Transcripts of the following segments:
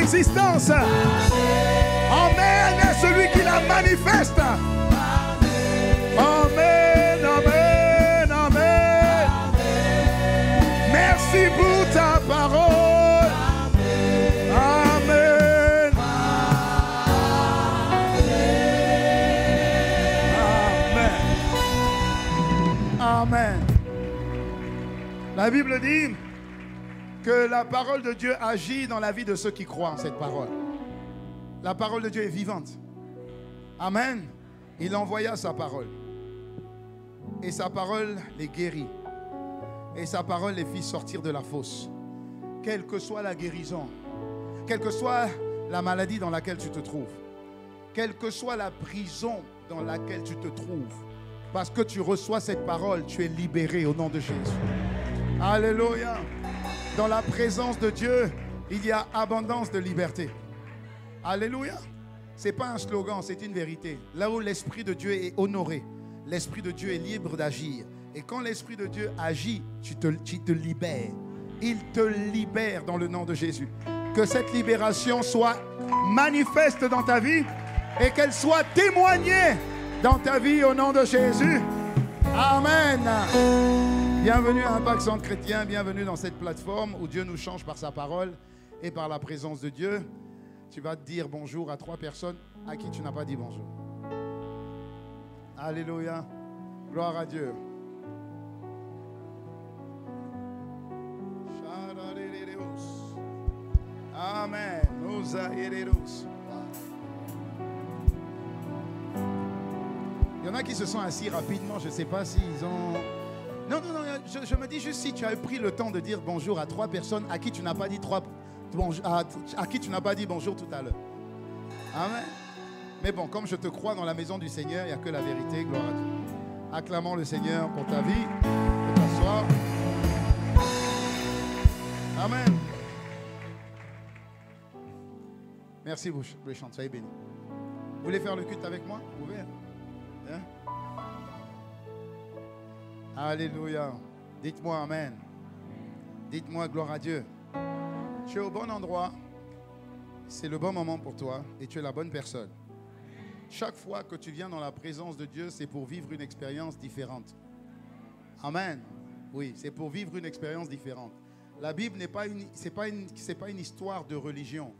l'existence. Amen. Et celui qui la manifeste. Amen, amen, amen. Merci pour ta parole. Amen. Amen. Amen. La Bible dit que la parole de Dieu agit dans la vie de ceux qui croient en cette parole. La parole de Dieu est vivante. Amen. Il envoya sa parole. Et sa parole les guérit. Et sa parole les fit sortir de la fosse. Quelle que soit la guérison, quelle que soit la maladie dans laquelle tu te trouves, quelle que soit la prison dans laquelle tu te trouves, parce que tu reçois cette parole, tu es libéré au nom de Jésus. Alléluia. Dans la présence de Dieu, il y a abondance de liberté. Alléluia. Ce n'est pas un slogan, c'est une vérité. Là où l'Esprit de Dieu est honoré, l'Esprit de Dieu est libre d'agir. Et quand l'Esprit de Dieu agit, tu te libères. Il te libère dans le nom de Jésus. Que cette libération soit manifeste dans ta vie et qu'elle soit témoignée dans ta vie au nom de Jésus. Amen. Bienvenue à Impact Centre Chrétien, bienvenue dans cette plateforme où Dieu nous change par sa parole et par la présence de Dieu. Tu vas dire bonjour à 3 personnes à qui tu n'as pas dit bonjour. Alléluia. Gloire à Dieu. Amen. Il y en a qui se sont assis rapidement. Je ne sais pas s'ils ont... Non, je me dis juste si tu as pris le temps de dire bonjour à 3 personnes à qui tu n'as pas dit à qui tu n'as pas dit bonjour tout à l'heure. Amen. Mais bon, comme je te crois dans la maison du Seigneur, il n'y a que la vérité. Gloire à Dieu. Acclamons le Seigneur pour ta vie. Pour t'asseoir. Amen. Merci, Bouchante. Soyez bénis. Vous voulez faire le culte avec moi? Vous pouvez. Hein? Alléluia. Dites-moi Amen. Dites-moi gloire à Dieu. Tu es au bon endroit. C'est le bon moment pour toi et tu es la bonne personne. Chaque fois que tu viens dans la présence de Dieu, c'est pour vivre une expérience différente. Amen. Oui, c'est pour vivre une expérience différente. La Bible n'est pas c'est pas une histoire de religion.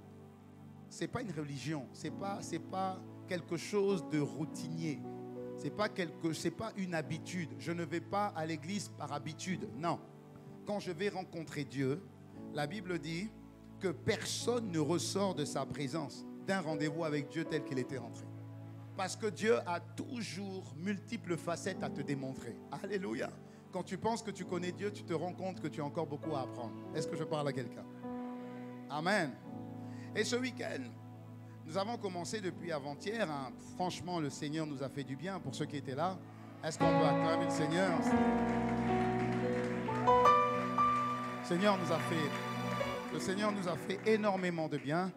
C'est pas une religion. C'est pas quelque chose de routinier. C'est pas une habitude. Je ne vais pas à l'église par habitude. Non. Quand je vais rencontrer Dieu, la Bible dit que personne ne ressort de sa présence d'un rendez-vous avec Dieu tel qu'il était rentré. Parce que Dieu a toujours multiples facettes à te démontrer. Alléluia. Quand tu penses que tu connais Dieu, tu te rends compte que tu as encore beaucoup à apprendre. Est-ce que je parle à quelqu'un? Amen. Et ce week-end, nous avons commencé depuis avant-hier. Hein. Franchement, le Seigneur nous a fait du bien pour ceux qui étaient là. Est-ce qu'on peut acclamer le Seigneur? Le Seigneur nous a fait énormément de bien.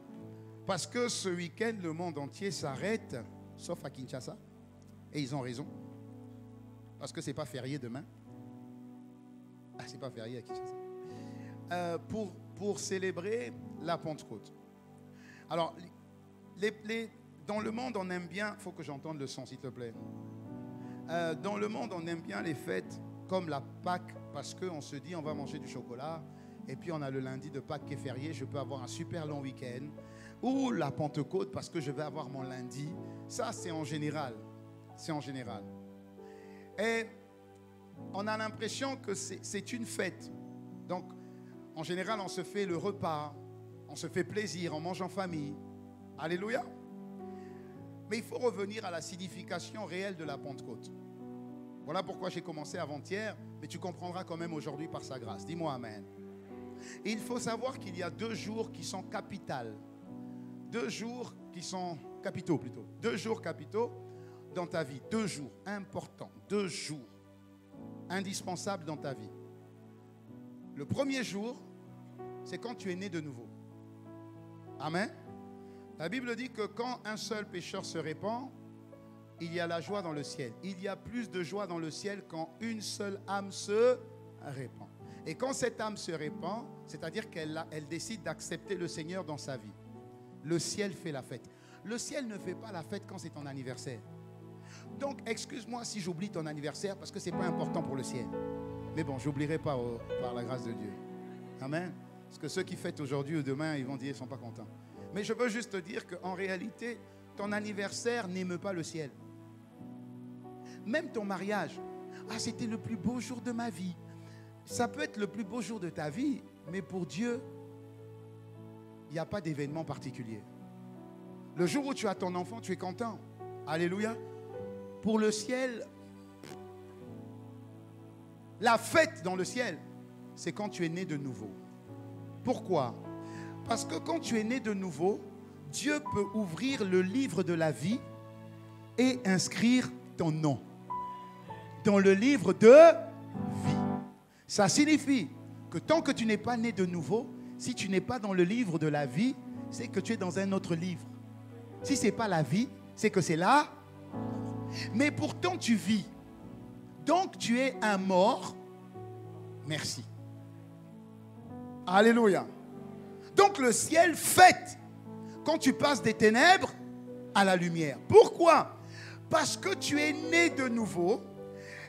Parce que ce week-end, le monde entier s'arrête, sauf à Kinshasa. Et ils ont raison. Parce que ce n'est pas férié demain. Ah, c'est pas férié à Kinshasa. Pour célébrer la Pentecôte. Alors, dans le monde, on aime bien... Il faut que j'entende le son, s'il te plaît. Dans le monde, on aime bien les fêtes comme la Pâque, parce qu'on se dit, on va manger du chocolat, et puis on a le lundi de Pâques qui est férié, je peux avoir un super long week-end, ou la Pentecôte, parce que je vais avoir mon lundi. Ça, c'est en général. C'est en général. Et on a l'impression que c'est une fête. Donc, en général, on se fait le repas, on se fait plaisir, on mange en famille. Alléluia. Mais il faut revenir à la signification réelle de la Pentecôte. Voilà pourquoi j'ai commencé avant-hier, mais tu comprendras quand même aujourd'hui par sa grâce. Dis-moi Amen. Et il faut savoir qu'il y a 2 jours qui sont capitales. 2 jours qui sont capitaux plutôt. 2 jours capitaux dans ta vie. 2 jours importants. 2 jours indispensables dans ta vie. Le premier jour, c'est quand tu es né de nouveau. Amen. La Bible dit que quand un seul pécheur se répand, il y a la joie dans le ciel. Il y a plus de joie dans le ciel quand une seule âme se répand. Et quand cette âme se répand, c'est-à-dire qu'elle décide d'accepter le Seigneur dans sa vie. le ciel fait la fête. Le ciel ne fait pas la fête quand c'est ton anniversaire. Donc, excuse-moi si j'oublie ton anniversaire parce que ce n'est pas important pour le ciel. Mais bon, je n'oublierai pas par la grâce de Dieu. Amen. Parce que ceux qui fêtent aujourd'hui ou demain, ils vont dire qu'ils ne sont pas contents. Mais je veux juste te dire qu'en réalité, ton anniversaire n'émeut pas le ciel. Même ton mariage. Ah, c'était le plus beau jour de ma vie. Ça peut être le plus beau jour de ta vie, mais pour Dieu, il n'y a pas d'événement particulier. Le jour où tu as ton enfant, tu es content. Alléluia. Pour le ciel, la fête dans le ciel, c'est quand tu es né de nouveau. Pourquoi? Parce que quand tu es né de nouveau, Dieu peut ouvrir le livre de la vie et inscrire ton nom dans le livre de vie. Ça signifie que tant que tu n'es pas né de nouveau, si tu n'es pas dans le livre de la vie, c'est que tu es dans un autre livre. Si ce n'est pas la vie, c'est que c'est là. Mais pourtant tu vis. Donc tu es un mort. Merci. Alléluia. Donc le ciel fête quand tu passes des ténèbres à la lumière. Pourquoi? Parce que tu es né de nouveau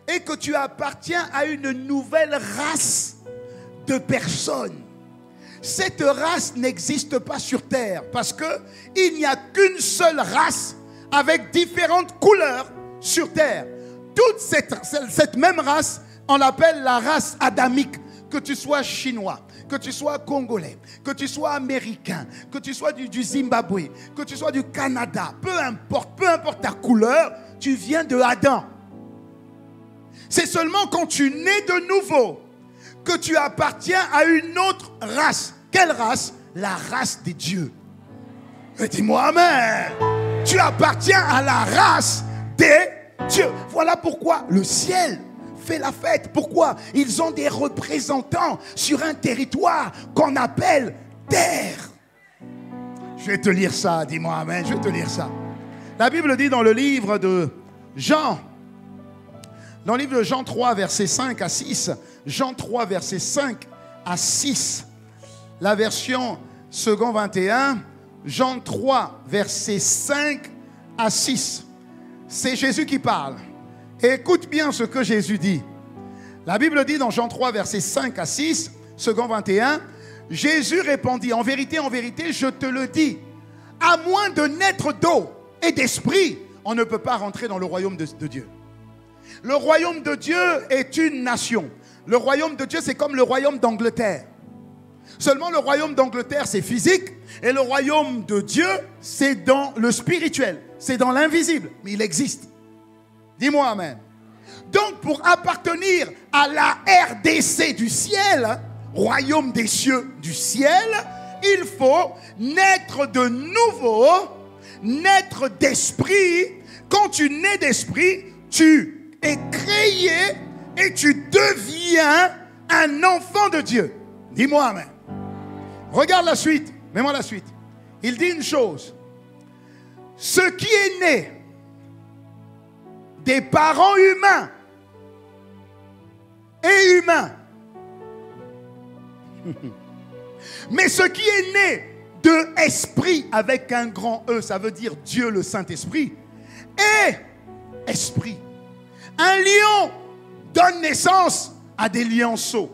et que tu appartiens à une nouvelle race de personnes. Cette race n'existe pas sur terre parce qu'il n'y a qu'une seule race avec différentes couleurs sur terre. Toute cette même race, on l'appelle la race adamique. Que tu sois chinois, que tu sois congolais, que tu sois américain, que tu sois du Zimbabwe, que tu sois du Canada, peu importe ta couleur, tu viens de Adam. C'est seulement quand tu nais de nouveau que tu appartiens à une autre race. Quelle race? La race des dieux. Et dis-moi amen. Tu appartiens à la race des dieux. Voilà pourquoi le ciel fait la fête. Pourquoi? Ils ont des représentants sur un territoire qu'on appelle terre. Je vais te lire ça, dis-moi amen, je vais te lire ça. La Bible dit dans le livre de Jean, dans le livre de Jean 3, versets 5 à 6, Jean 3, versets 5 à 6, la version second 21, Jean 3, versets 5 à 6. C'est Jésus qui parle. Et écoute bien ce que Jésus dit. La Bible dit dans Jean 3, versets 5 à 6, second 21, Jésus répondit, en vérité, je te le dis, à moins de naître d'eau et d'esprit, on ne peut pas rentrer dans le royaume de Dieu. Le royaume de Dieu est une nation. Le royaume de Dieu, c'est comme le royaume d'Angleterre. Seulement le royaume d'Angleterre, c'est physique. Et le royaume de Dieu, c'est dans le spirituel. C'est dans l'invisible. Mais il existe. Dis-moi amen. Donc pour appartenir à la RDC du ciel, royaume des cieux du ciel, il faut naître de nouveau, naître d'esprit. Quand tu nais d'esprit, tu es créé et tu deviens un enfant de Dieu. Dis-moi amen. Regarde la suite. Mets-moi la suite. Il dit une chose. Ce qui est né des parents humains et humains, mais ce qui est né de esprit avec un grand E, ça veut dire Dieu le Saint-Esprit, est esprit. Un lion donne naissance à des lionceaux.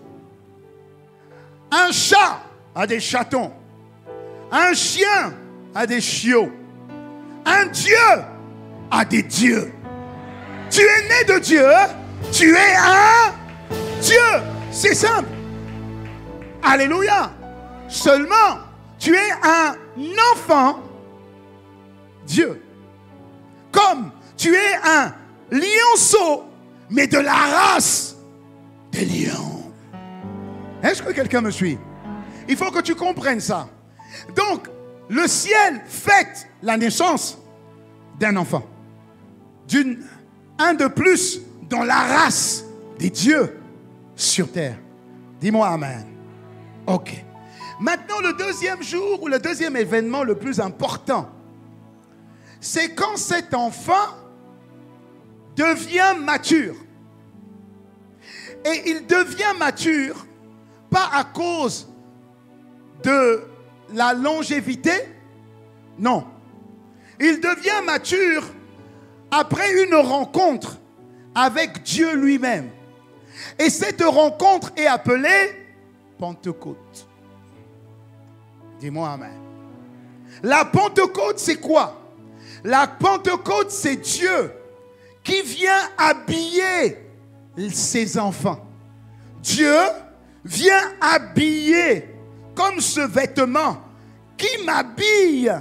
Un chat a des chatons. Un chien a des chiots. Un Dieu a des dieux. Tu es né de Dieu, tu es un Dieu. C'est simple. Alléluia. Seulement, tu es un enfant Dieu. Comme tu es un lionceau, mais de la race des lions. Est-ce que quelqu'un me suit? Il faut que tu comprennes ça. Donc, le ciel fête la naissance d'un enfant. Un de plus dans la race des dieux sur terre. Dis-moi amen. Ok. Maintenant, le deuxième jour ou le deuxième événement le plus important, c'est quand cet enfant devient mature. Et il devient mature pas à cause de la longévité, Non. Il devient mature après une rencontre avec Dieu lui-même. Et cette rencontre est appelée Pentecôte. Dis-moi amen. La Pentecôte, c'est quoi? La Pentecôte, c'est Dieu qui vient habiller ses enfants. Dieu vient habiller comme ce vêtement qui m'habille.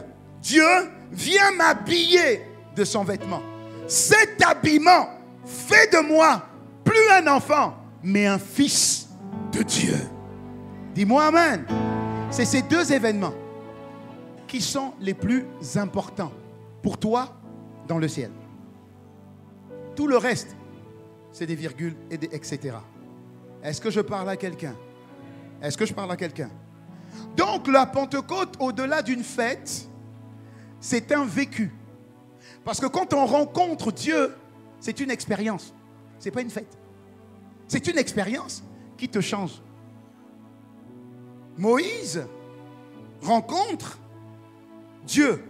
Dieu vient m'habiller de son vêtement. Cet habillement fait de moi plus un enfant, mais un fils de Dieu. Dis-moi amen. C'est ces deux événements qui sont les plus importants pour toi dans le ciel. Tout le reste, c'est des virgules et des etc. Est-ce que je parle à quelqu'un? Est-ce que je parle à quelqu'un? Donc la Pentecôte, au-delà d'une fête, c'est un vécu. Parce que quand on rencontre Dieu, c'est une expérience. Ce n'est pas une fête. C'est une expérience qui te change. Moïse rencontre Dieu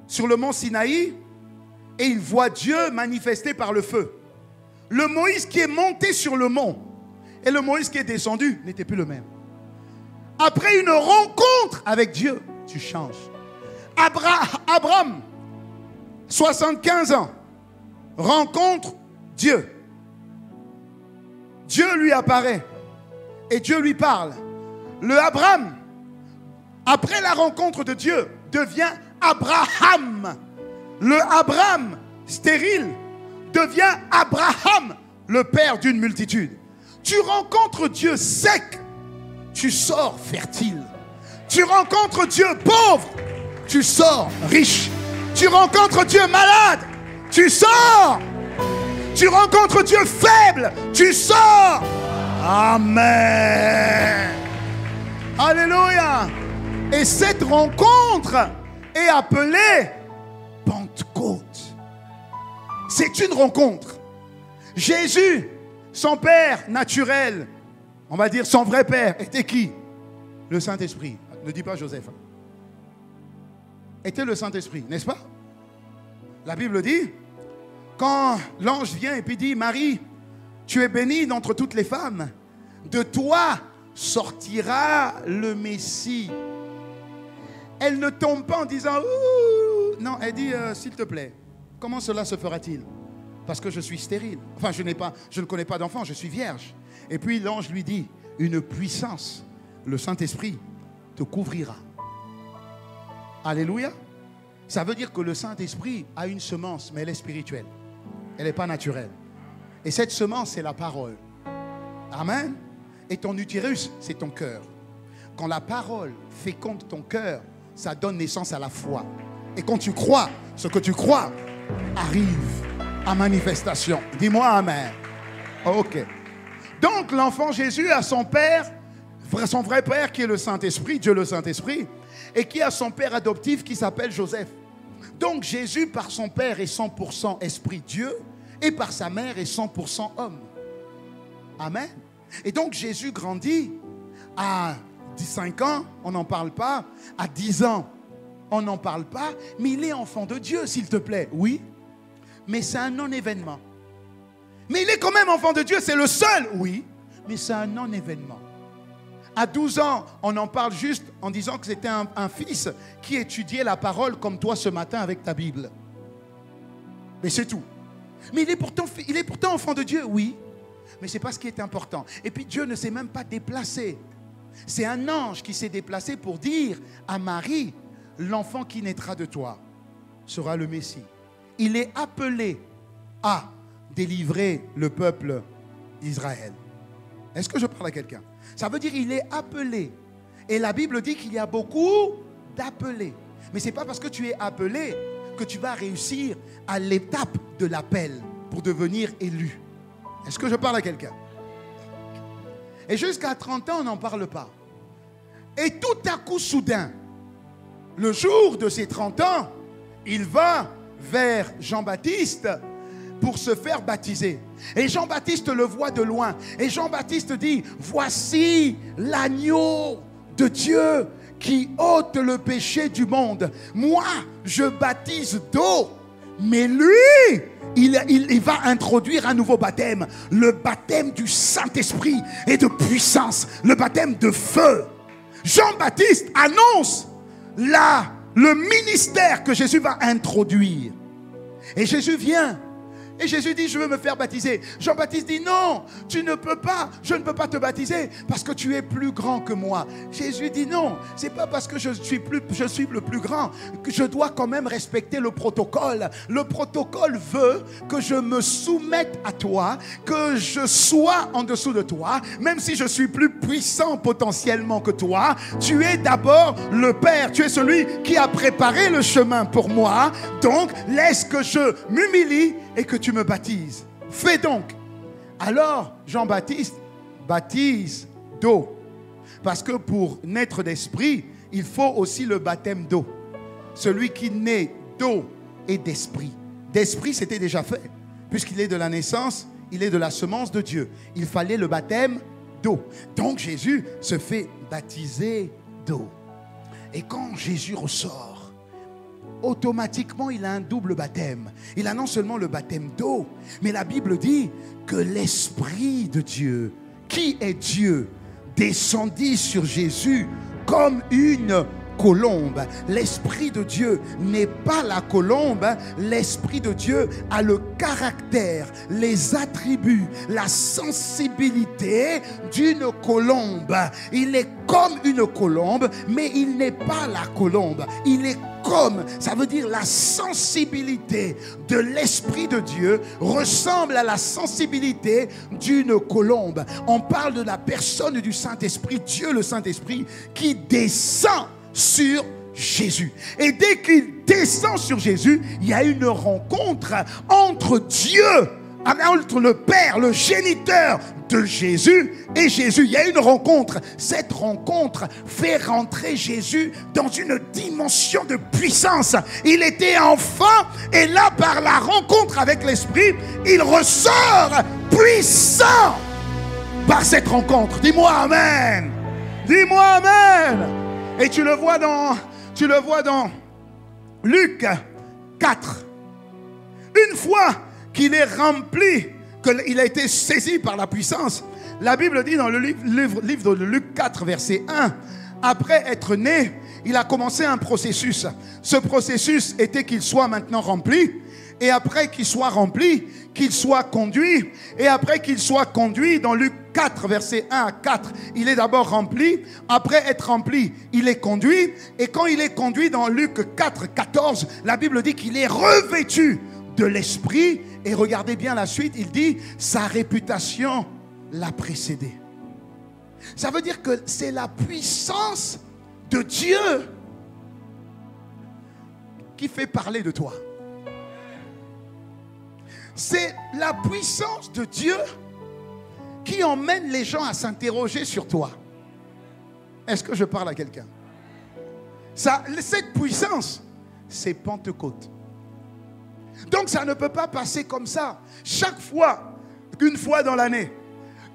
sur le mont Sinaï et il voit Dieu manifesté par le feu. Le Moïse qui est monté sur le mont et le Moïse qui est descendu n'était plus le même. Après une rencontre avec Dieu, tu changes. Abraham, 75 ans, rencontre Dieu. Dieu lui apparaît et Dieu lui parle. Le Abraham, après la rencontre de Dieu, devient Abraham. Le Abraham stérile devient Abraham, le père d'une multitude. Tu rencontres Dieu sec, tu sors fertile. Tu rencontres Dieu pauvre, tu sors riche. Tu rencontres Dieu malade, tu sors. Tu rencontres Dieu faible, tu sors. Amen. Alléluia. Et cette rencontre est appelée Pentecôte. C'est une rencontre. Jésus, son père naturel, on va dire son vrai père, était qui? Le Saint-Esprit. Ne dis pas Joseph. Était le Saint-Esprit, n'est-ce pas? La Bible dit, quand l'ange vient et puis dit, Marie, tu es bénie d'entre toutes les femmes, de toi sortira le Messie. Elle ne tombe pas en disant, ouh, non, elle dit, s'il te plaît, comment cela se fera-t-il? Parce que je suis stérile. Enfin, je ne connais pas d'enfant, je suis vierge. Et puis l'ange lui dit, une puissance, le Saint-Esprit, te couvrira. Alléluia. Ça veut dire que le Saint-Esprit a une semence, mais elle est spirituelle. Elle n'est pas naturelle. Et cette semence, c'est la parole. Amen. Et ton utérus, c'est ton cœur. Quand la parole féconde ton cœur, ça donne naissance à la foi. Et quand tu crois, ce que tu crois arrive à manifestation. Dis-moi amen. Ok. Donc l'enfant Jésus a son père, son vrai père qui est le Saint-Esprit, Dieu le Saint-Esprit, et qui a son père adoptif qui s'appelle Joseph. Donc Jésus par son père est 100% esprit Dieu et par sa mère est 100% homme. Amen. Et donc Jésus grandit à 5 ans, on n'en parle pas. À 10 ans, on n'en parle pas. Mais il est enfant de Dieu, s'il te plaît. Oui, mais c'est un non-événement. Mais il est quand même enfant de Dieu, c'est le seul. Oui, mais c'est un non-événement. À 12 ans, on en parle juste en disant que c'était un fils qui étudiait la parole comme toi ce matin avec ta Bible. Mais c'est tout. Mais il est pourtant enfant de Dieu, oui. Mais ce n'est pas ce qui est important. Et puis Dieu ne s'est même pas déplacé. C'est un ange qui s'est déplacé pour dire à Marie, l'enfant qui naîtra de toi sera le Messie. Il est appelé à délivrer le peuple d'Israël. Est-ce que je parle à quelqu'un? Ça veut dire qu'il est appelé. Et la Bible dit qu'il y a beaucoup d'appelés. Mais ce n'est pas parce que tu es appelé que tu vas réussir à l'étape de l'appel pour devenir élu. Est-ce que je parle à quelqu'un? Et jusqu'à 30 ans, on n'en parle pas. Et tout à coup, soudain, le jour de ses 30 ans, il va vers Jean-Baptiste pour se faire baptiser. Et Jean-Baptiste le voit de loin. Et Jean-Baptiste dit, voici l'agneau de Dieu qui ôte le péché du monde. Moi, je baptise d'eau, mais lui, il va introduire un nouveau baptême, le baptême du Saint-Esprit et de puissance, le baptême de feu. Jean-Baptiste annonce le ministère que Jésus va introduire. Et Jésus vient. Et Jésus dit, je veux me faire baptiser. Jean-Baptiste dit, non, tu ne peux pas, je ne peux pas te baptiser parce que tu es plus grand que moi. Jésus dit, non, c'est pas parce que je suis le plus grand que je dois quand même respecter le protocole. Le protocole veut que je me soumette à toi, que je sois en dessous de toi, même si je suis plus puissant potentiellement que toi. Tu es d'abord le Père, tu es celui qui a préparé le chemin pour moi. Donc, laisse que je m'humilie et que tu me baptises. Fais donc. Alors, Jean-Baptiste baptise d'eau. Parce que pour naître d'esprit, il faut aussi le baptême d'eau. Celui qui naît d'eau et d'esprit. D'esprit, c'était déjà fait. Puisqu'il est de la naissance, il est de la semence de Dieu. Il fallait le baptême d'eau. Donc, Jésus se fait baptiser d'eau. Et quand Jésus ressort, automatiquement, il a un double baptême. Il a non seulement le baptême d'eau, mais la Bible dit que l'Esprit de Dieu, qui est Dieu, descendit sur Jésus comme une colombe. L'Esprit de Dieu n'est pas la colombe. L'Esprit de Dieu a le caractère, les attributs, la sensibilité d'une colombe. Il est comme une colombe, mais il n'est pas la colombe. Il est comme, ça veut dire la sensibilité de l'Esprit de Dieu ressemble à la sensibilité d'une colombe. On parle de la personne du Saint-Esprit, Dieu le Saint-Esprit, qui descend sur Jésus. Et dès qu'il descend sur Jésus, il y a une rencontre entre Dieu, entre le Père, le géniteur de Jésus et Jésus. Il y a une rencontre. Cette rencontre fait rentrer Jésus dans une dimension de puissance. Il était enfant et là, par la rencontre avec l'Esprit, il ressort puissant par cette rencontre. Dis-moi Amen. Dis-moi Amen. Et tu le vois dans Luc 4. Une fois qu'il est rempli, qu'il a été saisi par la puissance, la Bible dit dans le livre de Luc 4, verset 1, après être né, il a commencé un processus. Ce processus était qu'il soit maintenant rempli, et après qu'il soit rempli, qu'il soit conduit, et après qu'il soit conduit, dans Luc 4, verset 1 à 4, il est d'abord rempli, après être rempli, il est conduit, et quand il est conduit dans Luc 4, 14, la Bible dit qu'il est revêtu de l'Esprit, et regardez bien la suite, il dit, sa réputation l'a précédé. Ça veut dire que c'est la puissance de Dieu qui fait parler de toi. C'est la puissance de Dieu qui emmène les gens à s'interroger sur toi. Est-ce que je parle à quelqu'un? Cette puissance, c'est Pentecôte. Donc ça ne peut pas passer comme ça. Chaque fois, une fois dans l'année,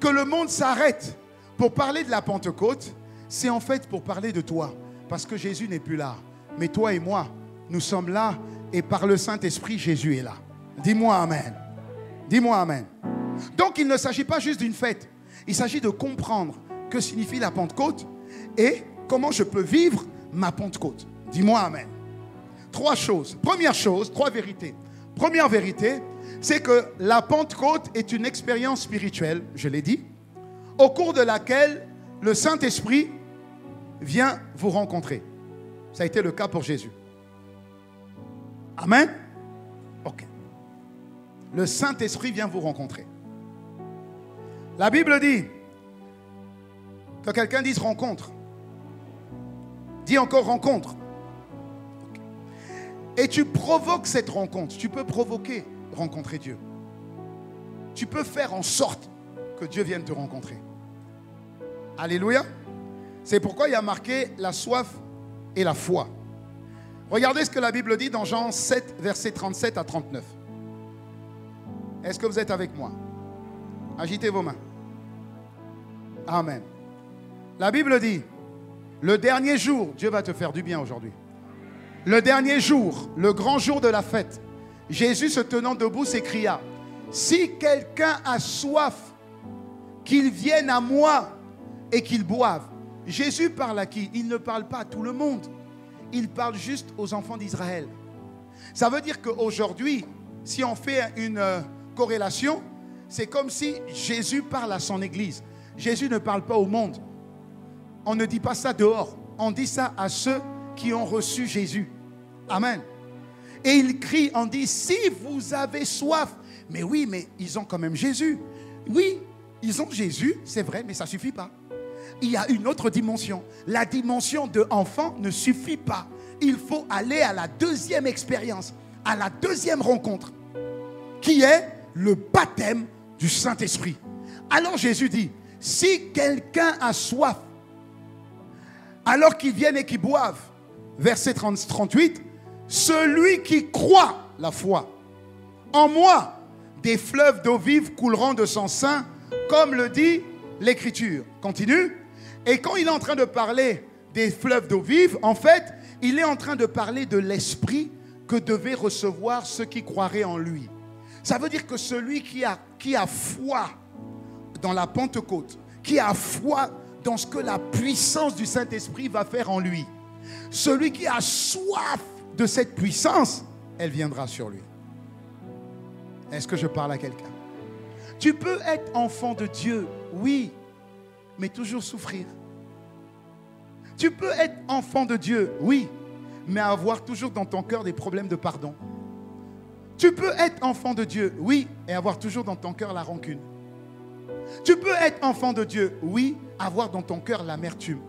que le monde s'arrête pour parler de la Pentecôte, c'est en fait pour parler de toi. Parce que Jésus n'est plus là. Mais toi et moi, nous sommes là et par le Saint-Esprit, Jésus est là. Dis-moi Amen. Dis-moi Amen. Donc il ne s'agit pas juste d'une fête. Il s'agit de comprendre que signifie la Pentecôte et comment je peux vivre ma Pentecôte. Dis-moi Amen. 3 choses. Première chose, 3 vérités. Première vérité, c'est que la Pentecôte est une expérience spirituelle, je l'ai dit, au cours de laquelle le Saint-Esprit vient vous rencontrer. Ça a été le cas pour Jésus. Amen. Ok. Le Saint-Esprit vient vous rencontrer. La Bible dit que quelqu'un dise rencontre. Dis encore rencontre. Et tu provoques cette rencontre. Tu peux provoquer, rencontrer Dieu. Tu peux faire en sorte que Dieu vienne te rencontrer. Alléluia. C'est pourquoi il y a marqué la soif et la foi. Regardez ce que la Bible dit dans Jean 7, versets 37 à 39. Est-ce que vous êtes avec moi? Agitez vos mains. Amen. La Bible dit, Le dernier jour, Dieu va te faire du bien aujourd'hui. Le dernier jour, le grand jour de la fête, Jésus se tenant debout s'écria, si quelqu'un a soif, qu'il vienne à moi et qu'il boive. Jésus parle à qui? Il ne parle pas à tout le monde. Il parle juste aux enfants d'Israël. Ça veut dire qu'aujourd'hui, si on fait une corrélation, c'est comme si Jésus parle à son église. Jésus ne parle pas au monde. On ne dit pas ça dehors. On dit ça à ceux qui ont reçu Jésus. Amen. Et il crie, on dit, si vous avez soif. Mais oui, mais ils ont quand même Jésus. Oui, ils ont Jésus, c'est vrai, mais ça ne suffit pas. Il y a une autre dimension. La dimension de enfant ne suffit pas. Il faut aller à la deuxième expérience, à la deuxième rencontre, qui est le baptême du Saint-Esprit. Alors Jésus dit, si quelqu'un a soif, alors qu'il vienne et qu'il boive, verset 38, celui qui croit la foi, en moi, des fleuves d'eau vive couleront de son sein, comme le dit l'Écriture. Continue. Et quand il est en train de parler des fleuves d'eau vive, en fait, il est en train de parler de l'esprit que devaient recevoir ceux qui croiraient en lui. Ça veut dire que celui qui a foi dans la Pentecôte, qui a foi dans ce que la puissance du Saint-Esprit va faire en lui, celui qui a soif de cette puissance, elle viendra sur lui. Est-ce que je parle à quelqu'un? Tu peux être enfant de Dieu, oui, mais toujours souffrir. Tu peux être enfant de Dieu, oui, mais avoir toujours dans ton cœur des problèmes de pardon. Tu peux être enfant de Dieu, oui, et avoir toujours dans ton cœur la rancune. Tu peux être enfant de Dieu, oui, avoir dans ton cœur l'amertume.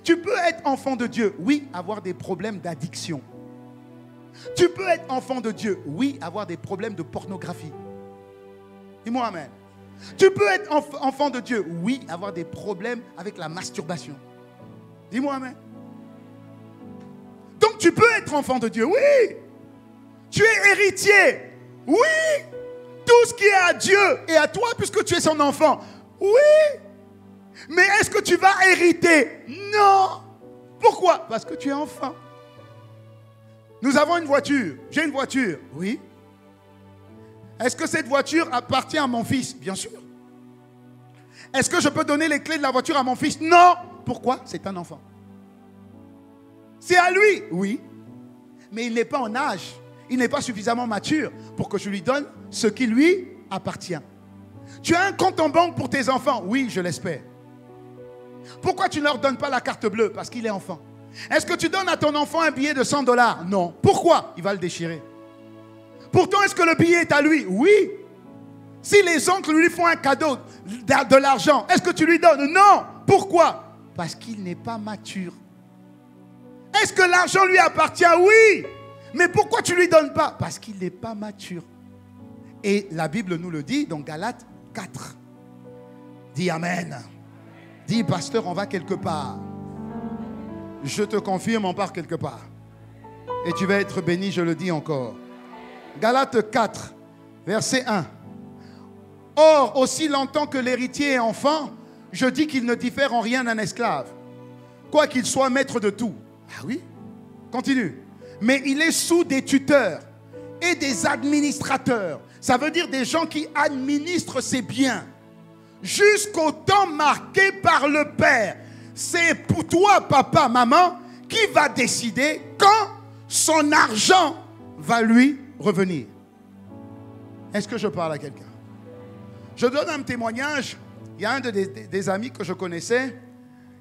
Tu peux être enfant de Dieu, oui, avoir des problèmes d'addiction. Tu peux être enfant de Dieu, oui, avoir des problèmes de pornographie. Dis-moi amen. Tu peux être enfant de Dieu, oui, avoir des problèmes avec la masturbation. Dis-moi amen. Donc tu peux être enfant de Dieu, oui. Tu es héritier, oui. Tout ce qui est à Dieu est à toi puisque tu es son enfant, oui. Mais est-ce que tu vas hériter? Non. Pourquoi? Parce que tu es enfant. Nous avons une voiture. J'ai une voiture, oui. Est-ce que cette voiture appartient à mon fils? Bien sûr. Est-ce que je peux donner les clés de la voiture à mon fils? Non. Pourquoi? C'est un enfant. C'est à lui, oui. Mais il n'est pas en âge. Il n'est pas suffisamment mature pour que je lui donne ce qui lui appartient. Tu as un compte en banque pour tes enfants? Oui, je l'espère. Pourquoi tu ne leur donnes pas la carte bleue? Parce qu'il est enfant. Est-ce que tu donnes à ton enfant un billet de 100 $? Non. Pourquoi? Il va le déchirer. Pourtant, est-ce que le billet est à lui? Oui. Si les oncles lui font un cadeau de l'argent, est-ce que tu lui donnes? Non. Pourquoi? Parce qu'il n'est pas mature. Est-ce que l'argent lui appartient? Oui. Mais pourquoi tu ne lui donnes pas? Parce qu'il n'est pas mature. Et la Bible nous le dit dans Galates 4. Dis Amen. Dis pasteur, on va quelque part. Je te confirme, on part quelque part. Et tu vas être béni, je le dis encore. Galates 4, verset 1. Or, aussi longtemps que l'héritier est enfant, je dis qu'il ne diffère en rien d'un esclave, quoiqu'il soit maître de tout. Ah oui? Continue. Mais il est sous des tuteurs et des administrateurs. Ça veut dire des gens qui administrent ses biens jusqu'au temps marqué par le Père. C'est pour toi, papa, maman, qui va décider quand son argent va lui revenir. Est-ce que je parle à quelqu'un? Je donne un témoignage. Il y a un des amis que je connaissais.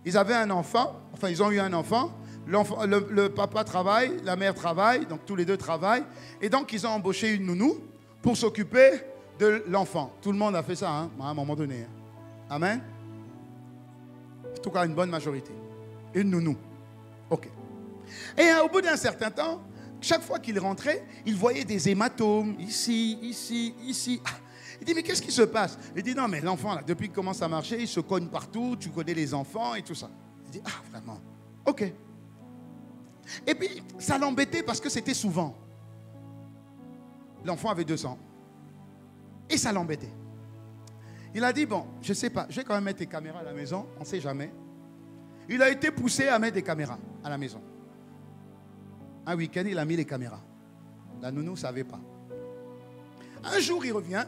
Ils avaient un enfant. Enfin, ils ont eu un enfant. Le papa travaille, la mère travaille. Donc, tous les deux travaillent. Et donc, ils ont embauché une nounou pour s'occuper de l'enfant. Tout le monde a fait ça, hein, à un moment donné. Amen. En tout cas, une bonne majorité. Une nounou. OK. Et au bout d'un certain temps, chaque fois qu'il rentrait, il voyait des hématomes, ici, ici, ici. Il dit, mais qu'est-ce qui se passe? Il dit, non, mais l'enfant, là, depuis qu'il commence à marcher, il se cogne partout, tu connais les enfants et tout ça. Il dit, ah, vraiment? OK. Et puis, ça l'embêtait parce que c'était souvent. L'enfant avait 2 ans. Et ça l'embêtait. Il a dit, bon, je ne sais pas, je vais quand même mettre tes caméras à la maison, on ne sait jamais. Il a été poussé à mettre des caméras à la maison. Un week-end, il a mis les caméras. La nounou ne savait pas. Un jour, il revient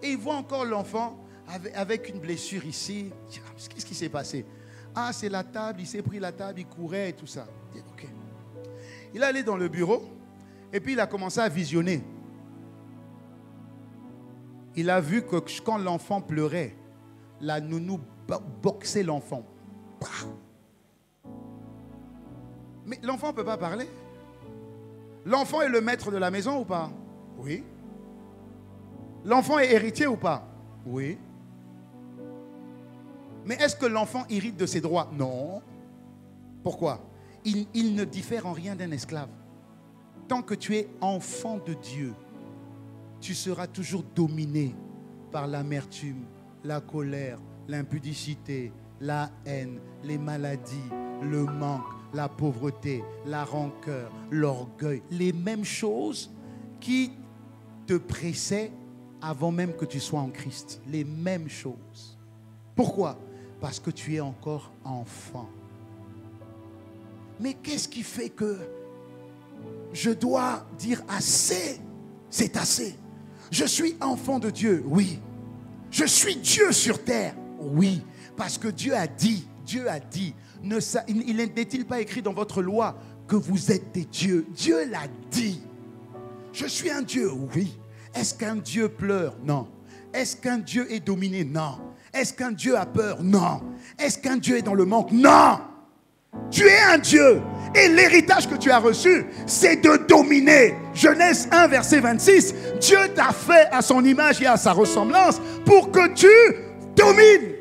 et il voit encore l'enfant avec une blessure ici. Qu'est-ce qui s'est passé? Ah, c'est la table, il s'est pris la table, il courait et tout ça. Il dit, ok. Il est allé dans le bureau et puis il a commencé à visionner. Il a vu que quand l'enfant pleurait, la nounou boxait l'enfant. Mais l'enfant ne peut pas parler. L'enfant est le maître de la maison ou pas? Oui. L'enfant est héritier ou pas? Oui. Mais est-ce que l'enfant hérite de ses droits? Non. Pourquoi? Il ne diffère en rien d'un esclave. Tant que tu es enfant de Dieu, tu seras toujours dominé par l'amertume, la colère, l'impudicité, la haine, les maladies, le manque, la pauvreté, la rancœur, l'orgueil. Les mêmes choses qui te pressaient avant même que tu sois en Christ. Les mêmes choses. Pourquoi? Parce que tu es encore enfant. Mais qu'est-ce qui fait que je dois dire assez? C'est assez. Je suis enfant de Dieu, oui. Je suis Dieu sur terre, oui. Parce que Dieu a dit, n'est-il pas écrit dans votre loi que vous êtes des dieux? Dieu l'a dit. Je suis un Dieu, oui. Est-ce qu'un Dieu pleure? Non. Est-ce qu'un Dieu est dominé? Non. Est-ce qu'un Dieu a peur? Non. Est-ce qu'un Dieu est dans le manque? Non. Tu es un Dieu. Et l'héritage que tu as reçu, c'est de dominer. Genèse 1, verset 26. Dieu t'a fait à son image et à sa ressemblance pour que tu domines.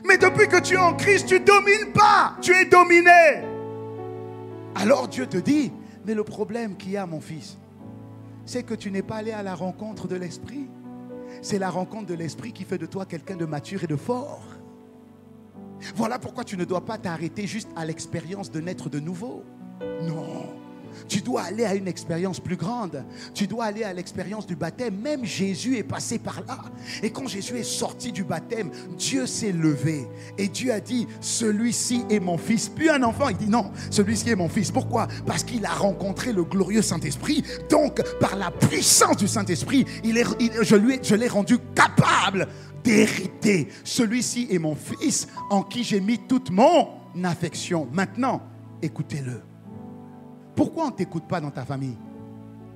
Mais depuis que tu es en Christ, tu ne domines pas. Tu es dominé. Alors Dieu te dit, mais le problème qu'il y a, mon fils, c'est que tu n'es pas allé à la rencontre de l'Esprit. C'est la rencontre de l'Esprit qui fait de toi quelqu'un de mature et de fort. Voilà pourquoi tu ne dois pas t'arrêter juste à l'expérience de naître de nouveau. Non. Tu dois aller à une expérience plus grande. Tu dois aller à l'expérience du baptême. Même Jésus est passé par là. Et quand Jésus est sorti du baptême, Dieu s'est levé. Et Dieu a dit, celui-ci est mon fils. Puis un enfant, il dit non, celui-ci est mon fils. Pourquoi? Parce qu'il a rencontré le glorieux Saint-Esprit. Donc, par la puissance du Saint-Esprit, je l'ai rendu capable d'hériter. Celui-ci est mon fils en qui j'ai mis toute mon affection. Maintenant, écoutez-le. Pourquoi on ne t'écoute pas dans ta famille?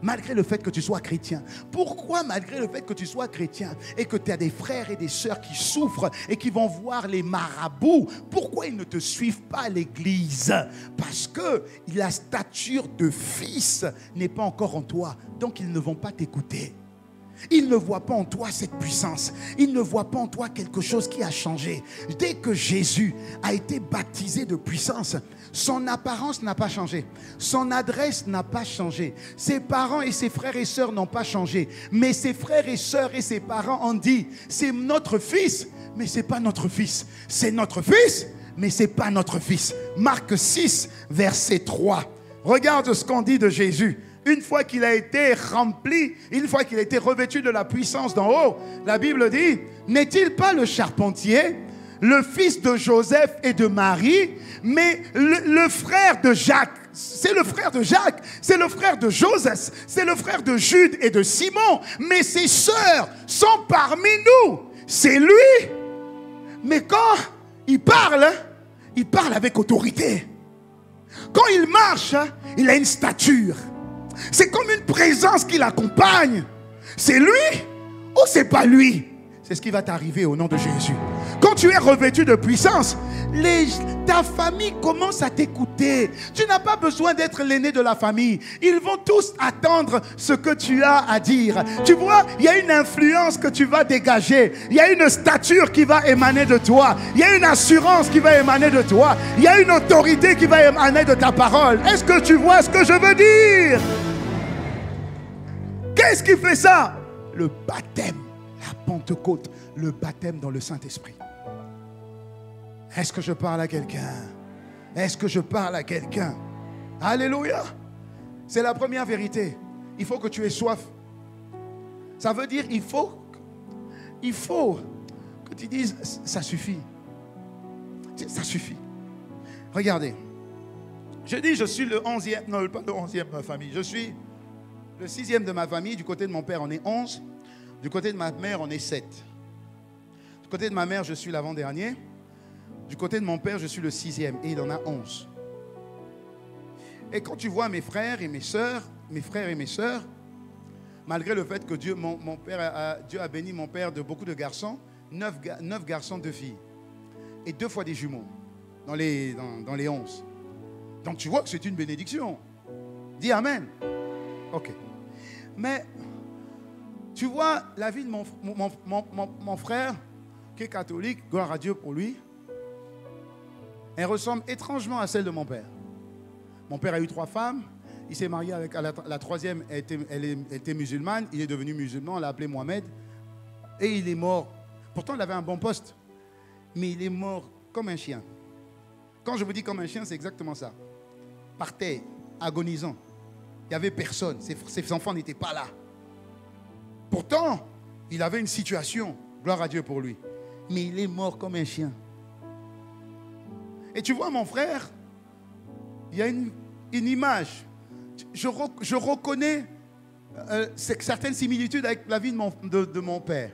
Malgré le fait que tu sois chrétien. Pourquoi malgré le fait que tu sois chrétien et que tu as des frères et des sœurs qui souffrent et qui vont voir les marabouts, pourquoi ils ne te suivent pas à l'église? Parce que la stature de fils n'est pas encore en toi. Donc ils ne vont pas t'écouter. Ils ne voient pas en toi cette puissance. Ils ne voient pas en toi quelque chose qui a changé. Dès que Jésus a été baptisé de puissance, son apparence n'a pas changé. Son adresse n'a pas changé. Ses parents et ses frères et sœurs n'ont pas changé. Mais ses frères et sœurs et ses parents ont dit, c'est notre fils, mais ce n'est pas notre fils. C'est notre fils, mais ce n'est pas notre fils. Marc 6, verset 3. Regarde ce qu'on dit de Jésus. Une fois qu'il a été rempli, une fois qu'il a été revêtu de la puissance d'en haut, la Bible dit, n'est-il pas le charpentier, le fils de Joseph et de Marie, mais le frère de Jacques? C'est le frère de Jacques, c'est le frère de Joseph, c'est le frère de Jude et de Simon, mais ses sœurs sont parmi nous. C'est lui. Mais quand il parle avec autorité. Quand il marche, il a une stature. C'est comme une présence qui l'accompagne. C'est lui ou c'est pas lui? C'est ce qui va t'arriver au nom de Jésus. Quand tu es revêtu de puissance, ta famille commence à t'écouter. Tu n'as pas besoin d'être l'aîné de la famille. Ils vont tous attendre ce que tu as à dire. Tu vois, il y a une influence que tu vas dégager. Il y a une stature qui va émaner de toi. Il y a une assurance qui va émaner de toi. Il y a une autorité qui va émaner de ta parole. Est-ce que tu vois ce que je veux dire? Qu'est-ce qui fait ça? Le baptême, la Pentecôte, le baptême dans le Saint-Esprit. Est-ce que je parle à quelqu'un? Est-ce que je parle à quelqu'un? Alléluia! C'est la première vérité. Il faut que tu aies soif. Ça veut dire il faut que tu dises ça suffit. Ça suffit. Regardez. Je dis, je suis le 11e, non, pas le 11e de ma famille. Je suis le 6e de ma famille. Du côté de mon père, on est 11. Du côté de ma mère, on est 7. Du côté de ma mère, je suis l'avant-dernier. Du côté de mon père, je suis le 6e. Et il en a 11. Et quand tu vois mes frères et mes sœurs, malgré le fait que Dieu a béni mon père de beaucoup de garçons, 9 garçons, 2 filles. Et 2 fois des jumeaux dans les 11. Donc tu vois que c'est une bénédiction. Dis Amen. Ok. Mais tu vois la vie de mon frère, qui est catholique, gloire à Dieu pour lui, elle ressemble étrangement à celle de mon père. Mon père a eu 3 femmes. Il s'est marié avec la troisième, elle était musulmane. Il est devenu musulman, on l'a appelé Mohamed. Et il est mort. Pourtant, il avait un bon poste. Mais il est mort comme un chien. Quand je vous dis comme un chien, c'est exactement ça. Par terre, agonisant. Il n'y avait personne. Ses enfants n'étaient pas là. Pourtant, il avait une situation. Gloire à Dieu pour lui. Mais il est mort comme un chien. Et tu vois, mon frère, il y a une image. Je reconnais certaines similitudes avec la vie de mon père.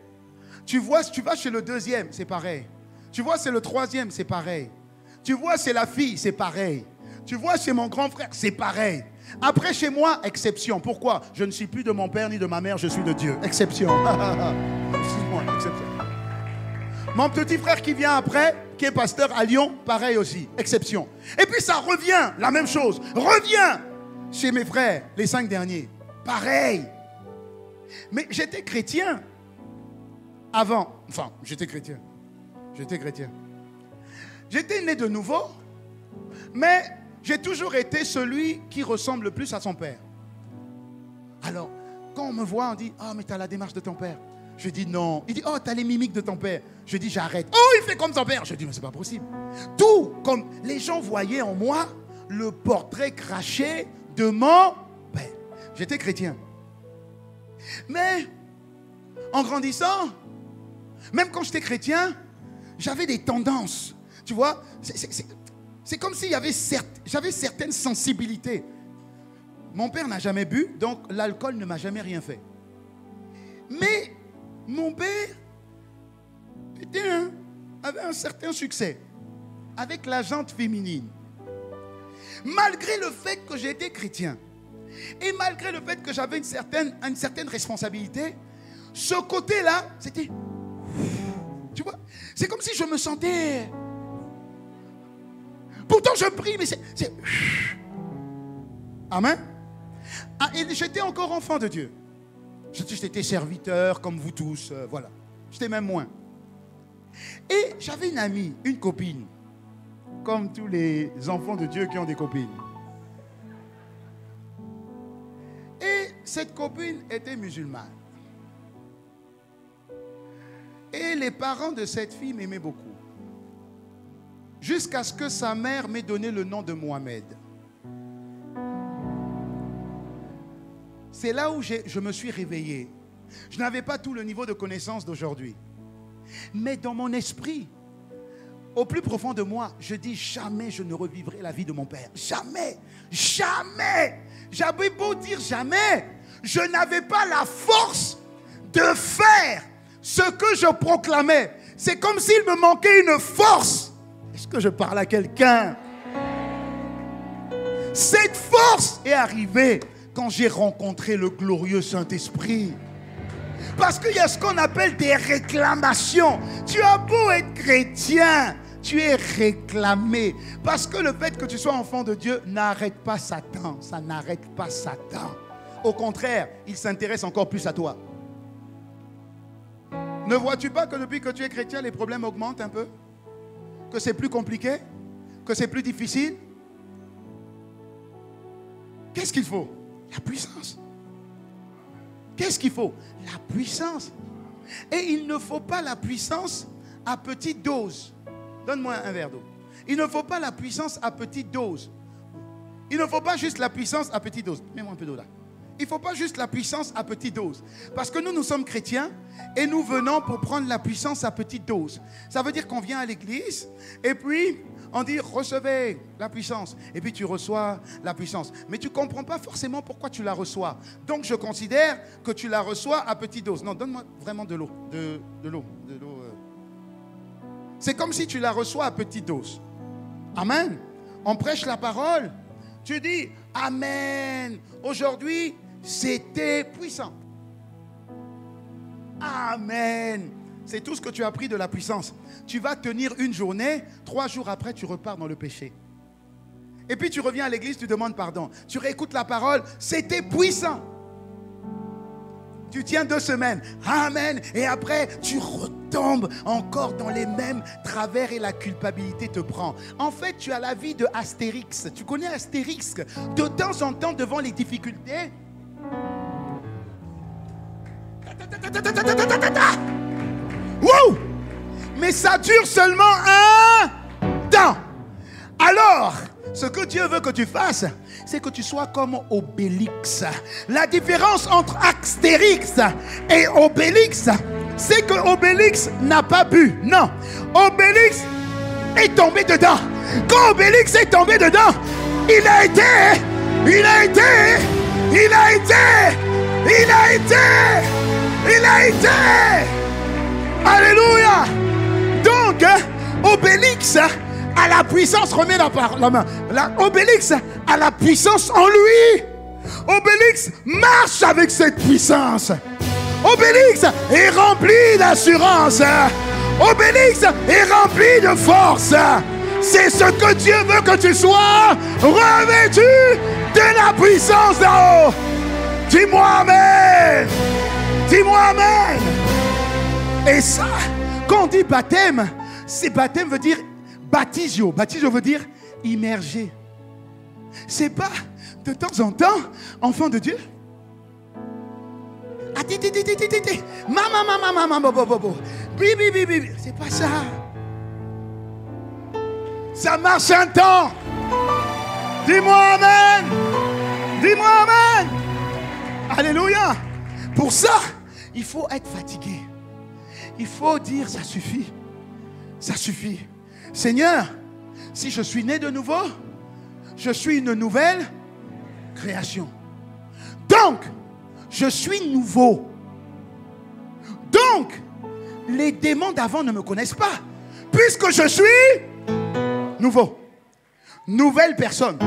Tu vois, tu vas chez le 2e, c'est pareil. Tu vois, c'est le 3e, c'est pareil. Tu vois, c'est la fille, c'est pareil. Tu vois, chez mon grand frère, c'est pareil. Après, chez moi, exception. Pourquoi? Je ne suis plus de mon père ni de ma mère, je suis de Dieu. Exception. Excuse-moi, exception. Mon petit frère qui vient après, qui est pasteur à Lyon, pareil aussi. Exception. Et puis ça revient, la même chose. Revient chez mes frères, les 5 derniers. Pareil. Mais j'étais chrétien avant. Enfin, j'étais chrétien. J'étais né de nouveau, mais j'ai toujours été celui qui ressemble le plus à son père. Alors, quand on me voit, on dit, oh, mais tu as la démarche de ton père. Je dis non. Il dit, oh, tu as les mimiques de ton père. Je dis, j'arrête. Oh, il fait comme son père. Je dis, mais c'est pas possible. Tout comme les gens voyaient en moi le portrait craché de mon père. J'étais chrétien. Mais, en grandissant, même quand j'étais chrétien, j'avais des tendances. Tu vois, c'est comme s'il y avait j'avais certaines sensibilités. Mon père n'a jamais bu, donc l'alcool ne m'a jamais rien fait. Mais mon père avait un certain succès avec la gente féminine. Malgré le fait que j'étais chrétien et malgré le fait que j'avais une certaine responsabilité, ce côté-là, c'était... Tu vois, c'est comme si je me sentais... Pourtant je prie, mais c'est... Amen. Ah, et j'étais encore enfant de Dieu. J'étais serviteur comme vous tous, voilà. J'étais même moins. Et j'avais une amie, une copine, comme tous les enfants de Dieu qui ont des copines. Et cette copine était musulmane. Et les parents de cette fille m'aimaient beaucoup. Jusqu'à ce que sa mère m'ait donné le nom de Mohamed. C'est là où je me suis réveillé. Je n'avais pas tout le niveau de connaissance d'aujourd'hui. Mais dans mon esprit, au plus profond de moi, je dis jamais je ne revivrai la vie de mon père. Jamais. Jamais. J'avais beau dire jamais, je n'avais pas la force de faire ce que je proclamais. C'est comme s'il me manquait une force. Est-ce que je parle à quelqu'un? Cette force est arrivée quand j'ai rencontré le glorieux Saint-Esprit. Parce qu'il y a ce qu'on appelle des réclamations. Tu as beau être chrétien, tu es réclamé. Parce que le fait que tu sois enfant de Dieu n'arrête pas Satan. Ça n'arrête pas Satan. Au contraire, il s'intéresse encore plus à toi. Ne vois-tu pas que depuis que tu es chrétien, les problèmes augmentent un peu? Que c'est plus compliqué? Que c'est plus difficile? Qu'est-ce qu'il faut? La puissance. Qu'est-ce qu'il faut? La puissance. Et il ne faut pas la puissance à petite dose. Donne-moi un verre d'eau. Il ne faut pas la puissance à petite dose. Il ne faut pas juste la puissance à petite dose. Mets-moi un peu d'eau là. Il ne faut pas juste la puissance à petite dose. Parce que nous sommes chrétiens et nous venons pour prendre la puissance à petite dose. Ça veut dire qu'on vient à l'église et puis On dit recevez la puissance. Et puis tu reçois la puissance. Mais tu ne comprends pas forcément pourquoi tu la reçois. Donc je considère que tu la reçois à petite dose. Non, donne-moi vraiment de l'eau. De l'eau. C'est comme si tu la reçois à petite dose. Amen. On prêche la parole. Tu dis Amen. Aujourd'hui, c'était puissant. Amen. C'est tout ce que tu as appris de la puissance. Tu vas tenir une journée, 3 jours après, tu repars dans le péché. Et puis tu reviens à l'église, tu demandes pardon. Tu réécoutes la parole, c'était puissant. Tu tiens 2 semaines, amen. Et après, tu retombes encore dans les mêmes travers et la culpabilité te prend. En fait, tu as la vie de Astérix. Tu connais Astérix? De temps en temps, devant les difficultés, wow! Mais ça dure seulement un temps. Alors, ce que Dieu veut que tu fasses, c'est que tu sois comme Obélix. La différence entre Astérix et Obélix, c'est que Obélix n'a pas bu. Non, Obélix est tombé dedans. Quand Obélix est tombé dedans, il a été. Alléluia. Donc, Obélix a la puissance, remets la main. Obélix a la puissance en lui. Obélix marche avec cette puissance. Obélix est rempli d'assurance. Obélix est rempli de force. C'est ce que Dieu veut que tu sois, revêtu de la puissance d'en haut. Dis-moi Amen. Dis-moi Amen. Et ça, quand on dit baptême, c'est baptême veut dire baptisio. Baptisio veut dire immerger. C'est pas de temps en temps, enfant de Dieu. C'est pas ça. Ça marche un temps. Dis-moi Amen. Dis-moi Amen. Alléluia. Pour ça, il faut être fatigué. Il faut dire ça suffit. Ça suffit. Seigneur, si je suis né de nouveau, je suis une nouvelle création. Donc, je suis nouveau. Donc, les démons d'avant ne me connaissent pas. Puisque je suis nouveau. Nouvelle personne.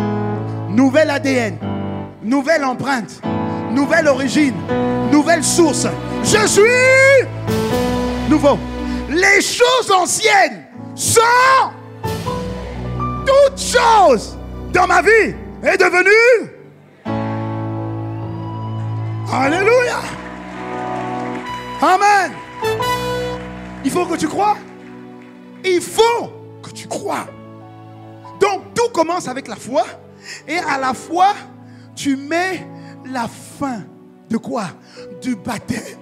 Nouvel ADN. Nouvelle empreinte. Nouvelle origine. Nouvelle source. Je suis nouveau. Les choses anciennes sont toutes choses dans ma vie est devenue. Alléluia. Amen. Il faut que tu crois. Il faut que tu crois. Donc tout commence avec la foi. Et à la foi, tu mets la fin de quoi? Du baptême.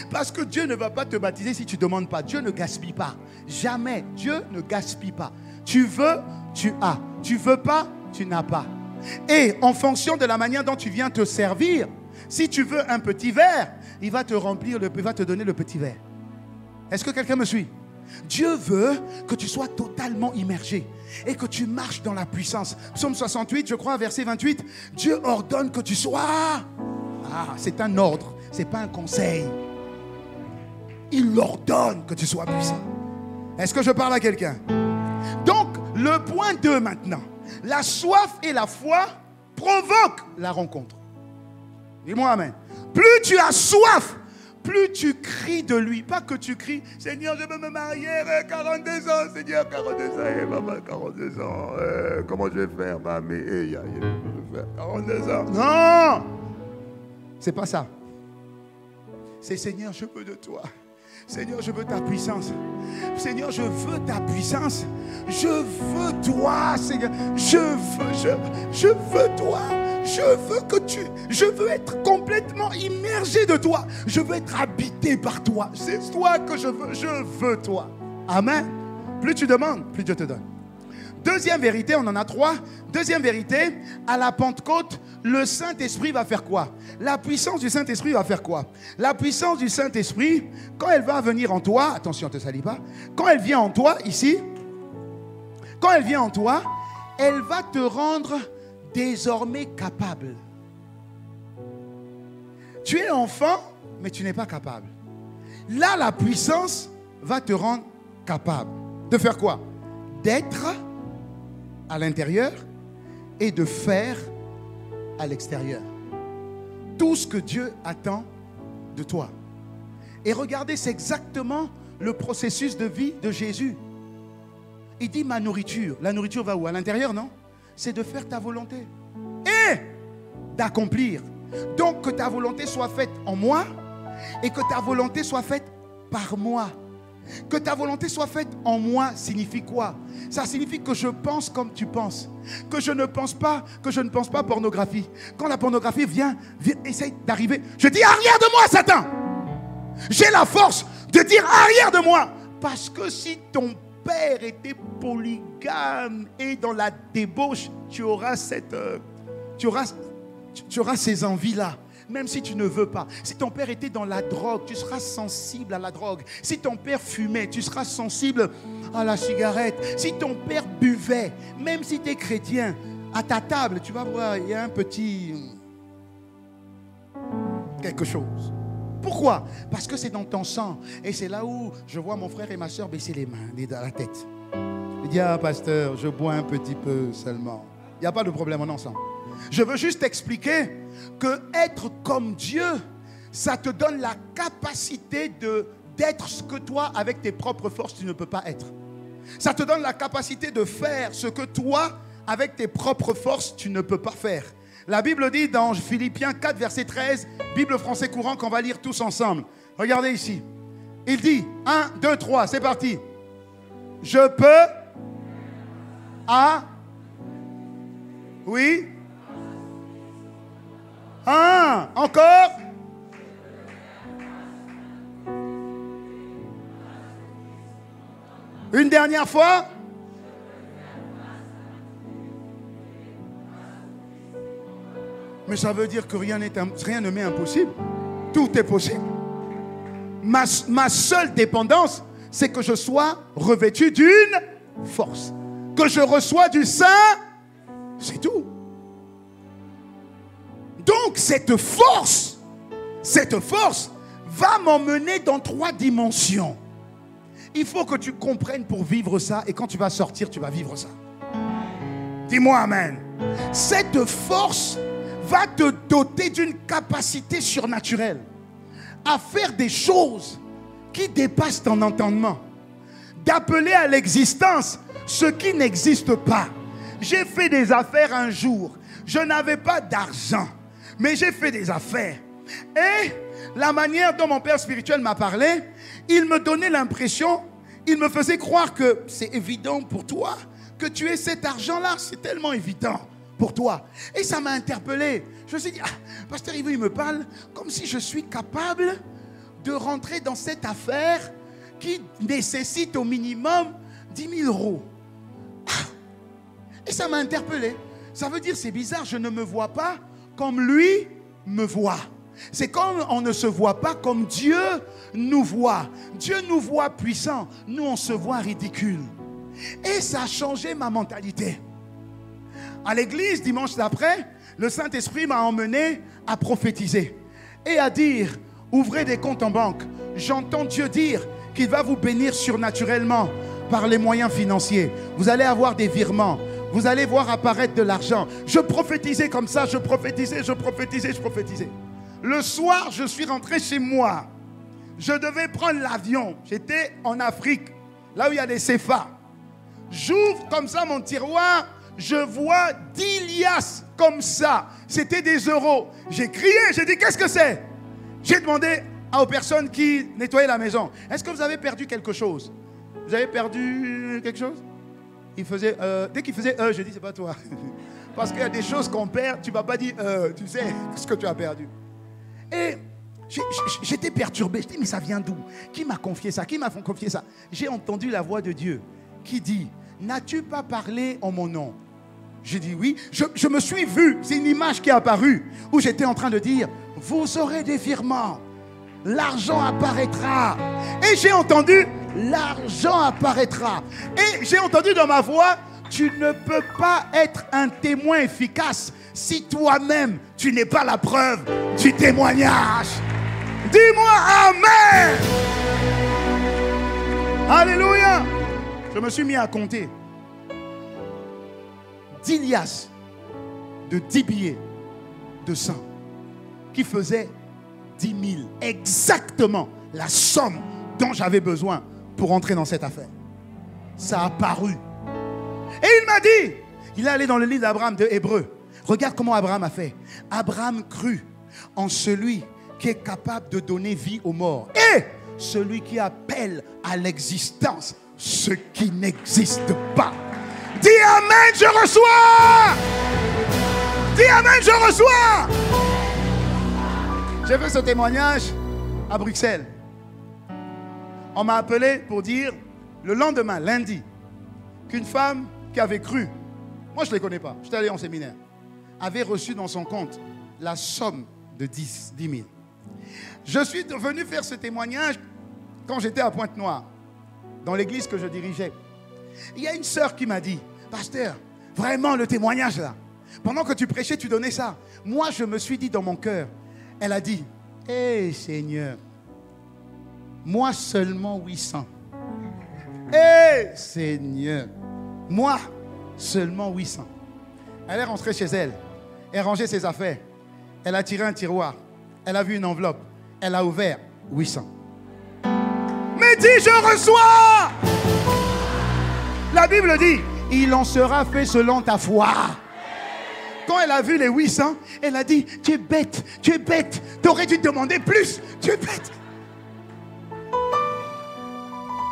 Parce que Dieu ne va pas te baptiser si tu ne demandes pas. Dieu ne gaspille pas. Jamais. Dieu ne gaspille pas. Tu veux, tu as. Tu ne veux pas, tu n'as pas. Et en fonction de la manière dont tu viens te servir, si tu veux un petit verre, il va te remplir, il va te donner le petit verre. Est-ce que quelqu'un me suit? Dieu veut que tu sois totalement immergé et que tu marches dans la puissance. Psaume 68, je crois, verset 28. Dieu ordonne que tu sois... Ah, c'est un ordre, ce n'est pas un conseil. Il ordonne que tu sois puissant. Est-ce que je parle à quelqu'un? Donc, le point 2 maintenant. La soif et la foi provoquent la rencontre. Dis-moi Amen. Plus tu as soif, plus tu cries de lui. Pas que tu cries, Seigneur, je veux me marier, 42 ans, Seigneur, 42 ans, maman, 42 ans, comment je vais faire, maman, 42 ans. Non, c'est pas ça. C'est Seigneur, je veux de toi. Seigneur, je veux ta puissance. Seigneur, je veux ta puissance. Je veux toi, Seigneur. Je veux toi. Je veux être complètement immergé de toi. Je veux être habité par toi. C'est toi que je veux toi. Amen. Plus tu demandes, plus Dieu te donne. Deuxième vérité, on en a 3. Deuxième vérité, à la Pentecôte, le Saint-Esprit va faire quoi? La puissance du Saint-Esprit va faire quoi? La puissance du Saint-Esprit, quand elle va venir en toi, attention, ne te salis pas, quand elle vient en toi, ici, quand elle vient en toi, elle va te rendre désormais capable. Tu es enfant, mais tu n'es pas capable. Là, la puissance va te rendre capable. De faire quoi? D'être à l'intérieur et de faire à l'extérieur. Tout ce que Dieu attend de toi. Et regardez, c'est exactement le processus de vie de Jésus. Il dit ma nourriture. La nourriture va où? À l'intérieur, non? C'est de faire ta volonté et d'accomplir. Donc que ta volonté soit faite en moi et que ta volonté soit faite par moi. Que ta volonté soit faite en moi signifie quoi? Ça signifie que je pense comme tu penses. Que je ne pense pas pornographie. Quand la pornographie vient essaye d'arriver, je dis arrière de moi, Satan. J'ai la force de dire arrière de moi. Parce que si ton père était polygame et dans la débauche, tu auras ces envies-là. Même si tu ne veux pas. Si ton père était dans la drogue, tu seras sensible à la drogue. Si ton père fumait, tu seras sensible à la cigarette. Si ton père buvait, même si tu es chrétien, à ta table, tu vas voir, il y a un petit quelque chose. Pourquoi? Parce que c'est dans ton sang. Et c'est là où je vois mon frère et ma soeur baisser les mains, dans la tête. Il dit, ah pasteur, je bois un petit peu seulement. Il n'y a pas de problème, on est ensemble. Je veux juste expliquer que être comme Dieu, ça te donne la capacité d'être ce que toi, avec tes propres forces, tu ne peux pas être. Ça te donne la capacité de faire ce que toi, avec tes propres forces, tu ne peux pas faire. La Bible dit dans Philippiens 4, verset 13, Bible français courant qu'on va lire tous ensemble. Regardez ici. Il dit, 1, 2, 3, c'est parti. Je peux Oui. Encore. Une dernière fois. Mais ça veut dire que rien ne m'est impossible. Tout est possible. Ma seule dépendance, c'est que je sois revêtu d'une force. Que je reçois du Saint, c'est tout. Donc cette force va m'emmener dans 3 dimensions. Il faut que tu comprennes pour vivre ça. Et quand tu vas sortir, tu vas vivre ça. Dis-moi amen. Cette force va te doter d'une capacité surnaturelle à faire des choses qui dépassent ton entendement. D'appeler à l'existence ce qui n'existe pas. J'ai fait des affaires un jour. Je n'avais pas d'argent, mais j'ai fait des affaires. Et la manière dont mon père spirituel m'a parlé, il me donnait l'impression, il me faisait croire que c'est évident pour toi, que tu aies cet argent-là, c'est tellement évident pour toi. Et ça m'a interpellé. Je me suis dit, pasteur Yves, il me parle comme si je suis capable de rentrer dans cette affaire qui nécessite au minimum 10 000 euros. Et ça m'a interpellé. Ça veut dire, c'est bizarre, je ne me vois pas comme lui me voit. C'est comme on ne se voit pas comme Dieu nous voit. Dieu nous voit puissants, nous on se voit ridicule. Et ça a changé ma mentalité. À l'église, dimanche d'après, le Saint-Esprit m'a emmené à prophétiser et à dire, ouvrez des comptes en banque. J'entends Dieu dire qu'il va vous bénir surnaturellement par les moyens financiers. Vous allez avoir des virements. Vous allez voir apparaître de l'argent. Je prophétisais comme ça, je prophétisais. Le soir, je suis rentré chez moi. Je devais prendre l'avion. J'étais en Afrique, là où il y a des CFA. J'ouvre comme ça mon tiroir. Je vois 10 liasses comme ça. C'était des euros. J'ai crié, j'ai dit, qu'est-ce que c'est? J'ai demandé aux personnes qui nettoyaient la maison, est-ce que vous avez perdu quelque chose? Vous avez perdu quelque chose? Il faisait, dès qu'il faisait, j'ai dit, c'est pas toi. Parce qu'il y a des choses qu'on perd, tu ne vas pas dire, tu sais ce que tu as perdu. Et j'étais perturbé. Je dis, mais ça vient d'où? Qui m'a confié ça? Qui m'a confié ça? J'ai entendu la voix de Dieu qui dit, n'as-tu pas parlé en mon nom? J'ai dit oui. Je me suis vu, c'est une image qui est apparue, où j'étais en train de dire, vous aurez des virements, l'argent apparaîtra. Et j'ai entendu, l'argent apparaîtra. Et j'ai entendu dans ma voix, tu ne peux pas être un témoin efficace si toi-même, tu n'es pas la preuve du témoignage. Dis-moi Amen. Alléluia. Je me suis mis à compter 10 liasses de 10 billets de 100 qui faisaient 10 000. Exactement la somme dont j'avais besoin pour entrer dans cette affaire. Ça a paru. Et il m'a dit, il est allé dans le livre d'Abraham de Hébreux. Regarde comment Abraham a fait. Abraham crut en celui qui est capable de donner vie aux morts et celui qui appelle à l'existence ce qui n'existe pas. Dis Amen, je reçois. Dis Amen, je reçois. J'ai fait ce témoignage à Bruxelles. On m'a appelé pour dire le lendemain, lundi, qu'une femme qui avait cru, moi je ne les connais pas, j'étais allé en séminaire, avait reçu dans son compte la somme de 10 000. Je suis venu faire ce témoignage quand j'étais à Pointe-Noire, dans l'église que je dirigeais. Il y a une sœur qui m'a dit, pasteur, vraiment le témoignage là, pendant que tu prêchais, tu donnais ça. Moi, je me suis dit dans mon cœur, elle a dit, hé Seigneur, moi seulement 800. Hé Seigneur, moi seulement 800. Elle est rentrée chez elle, elle a rangé ses affaires, elle a tiré un tiroir, elle a vu une enveloppe, elle a ouvert 800. Mais dis, je reçois. La Bible dit, il en sera fait selon ta foi. Quand elle a vu les 800, elle a dit, tu es bête, tu aurais dû demander plus, tu es bête.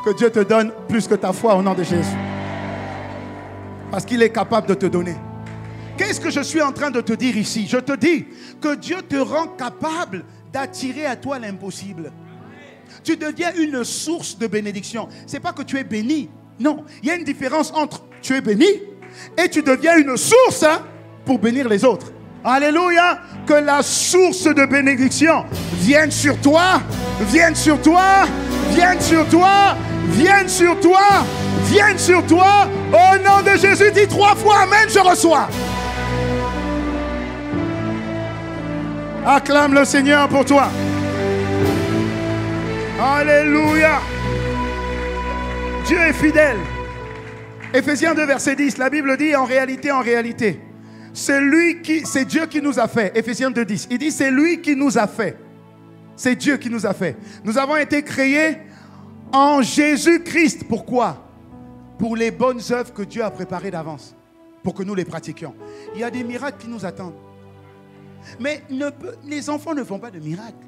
Que Dieu te donne plus que ta foi au nom de Jésus. Parce qu'il est capable de te donner. Qu'est-ce que je suis en train de te dire ici? Je te dis que Dieu te rend capable d'attirer à toi l'impossible. Tu deviens une source de bénédiction. Ce n'est pas que tu es béni. Non, il y a une différence entre tu es béni et tu deviens une source pour bénir les autres. Alléluia. Que la source de bénédiction vienne sur toi, vienne sur toi, vienne sur toi, vienne sur toi, vienne sur toi. Au nom de Jésus, dis 3 fois Amen, je reçois. Acclame le Seigneur pour toi. Alléluia. Dieu est fidèle. Éphésiens 2, verset 10, la Bible dit en réalité, c'est Dieu qui nous a fait. Éphésiens 2, 10, il dit c'est lui qui nous a fait. C'est Dieu qui nous a fait. Nous avons été créés en Jésus-Christ. Pourquoi? Pour les bonnes œuvres que Dieu a préparées d'avance, pour que nous les pratiquions. Il y a des miracles qui nous attendent. Mais les enfants ne font pas de miracles.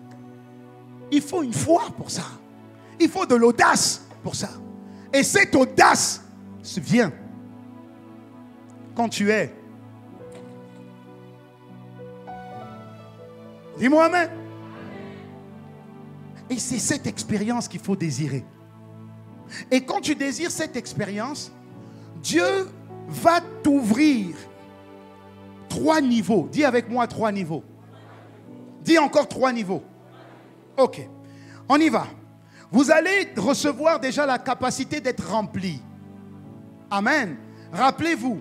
Il faut une foi pour ça. Il faut de l'audace pour ça. Et cette audace vient quand tu es. Dis-moi Amen. Et c'est cette expérience qu'il faut désirer. Et quand tu désires cette expérience, Dieu va t'ouvrir 3 niveaux. Dis avec moi 3 niveaux. Dis encore 3 niveaux. Ok, on y va. Vous allez recevoir déjà la capacité d'être rempli. Amen. Rappelez-vous,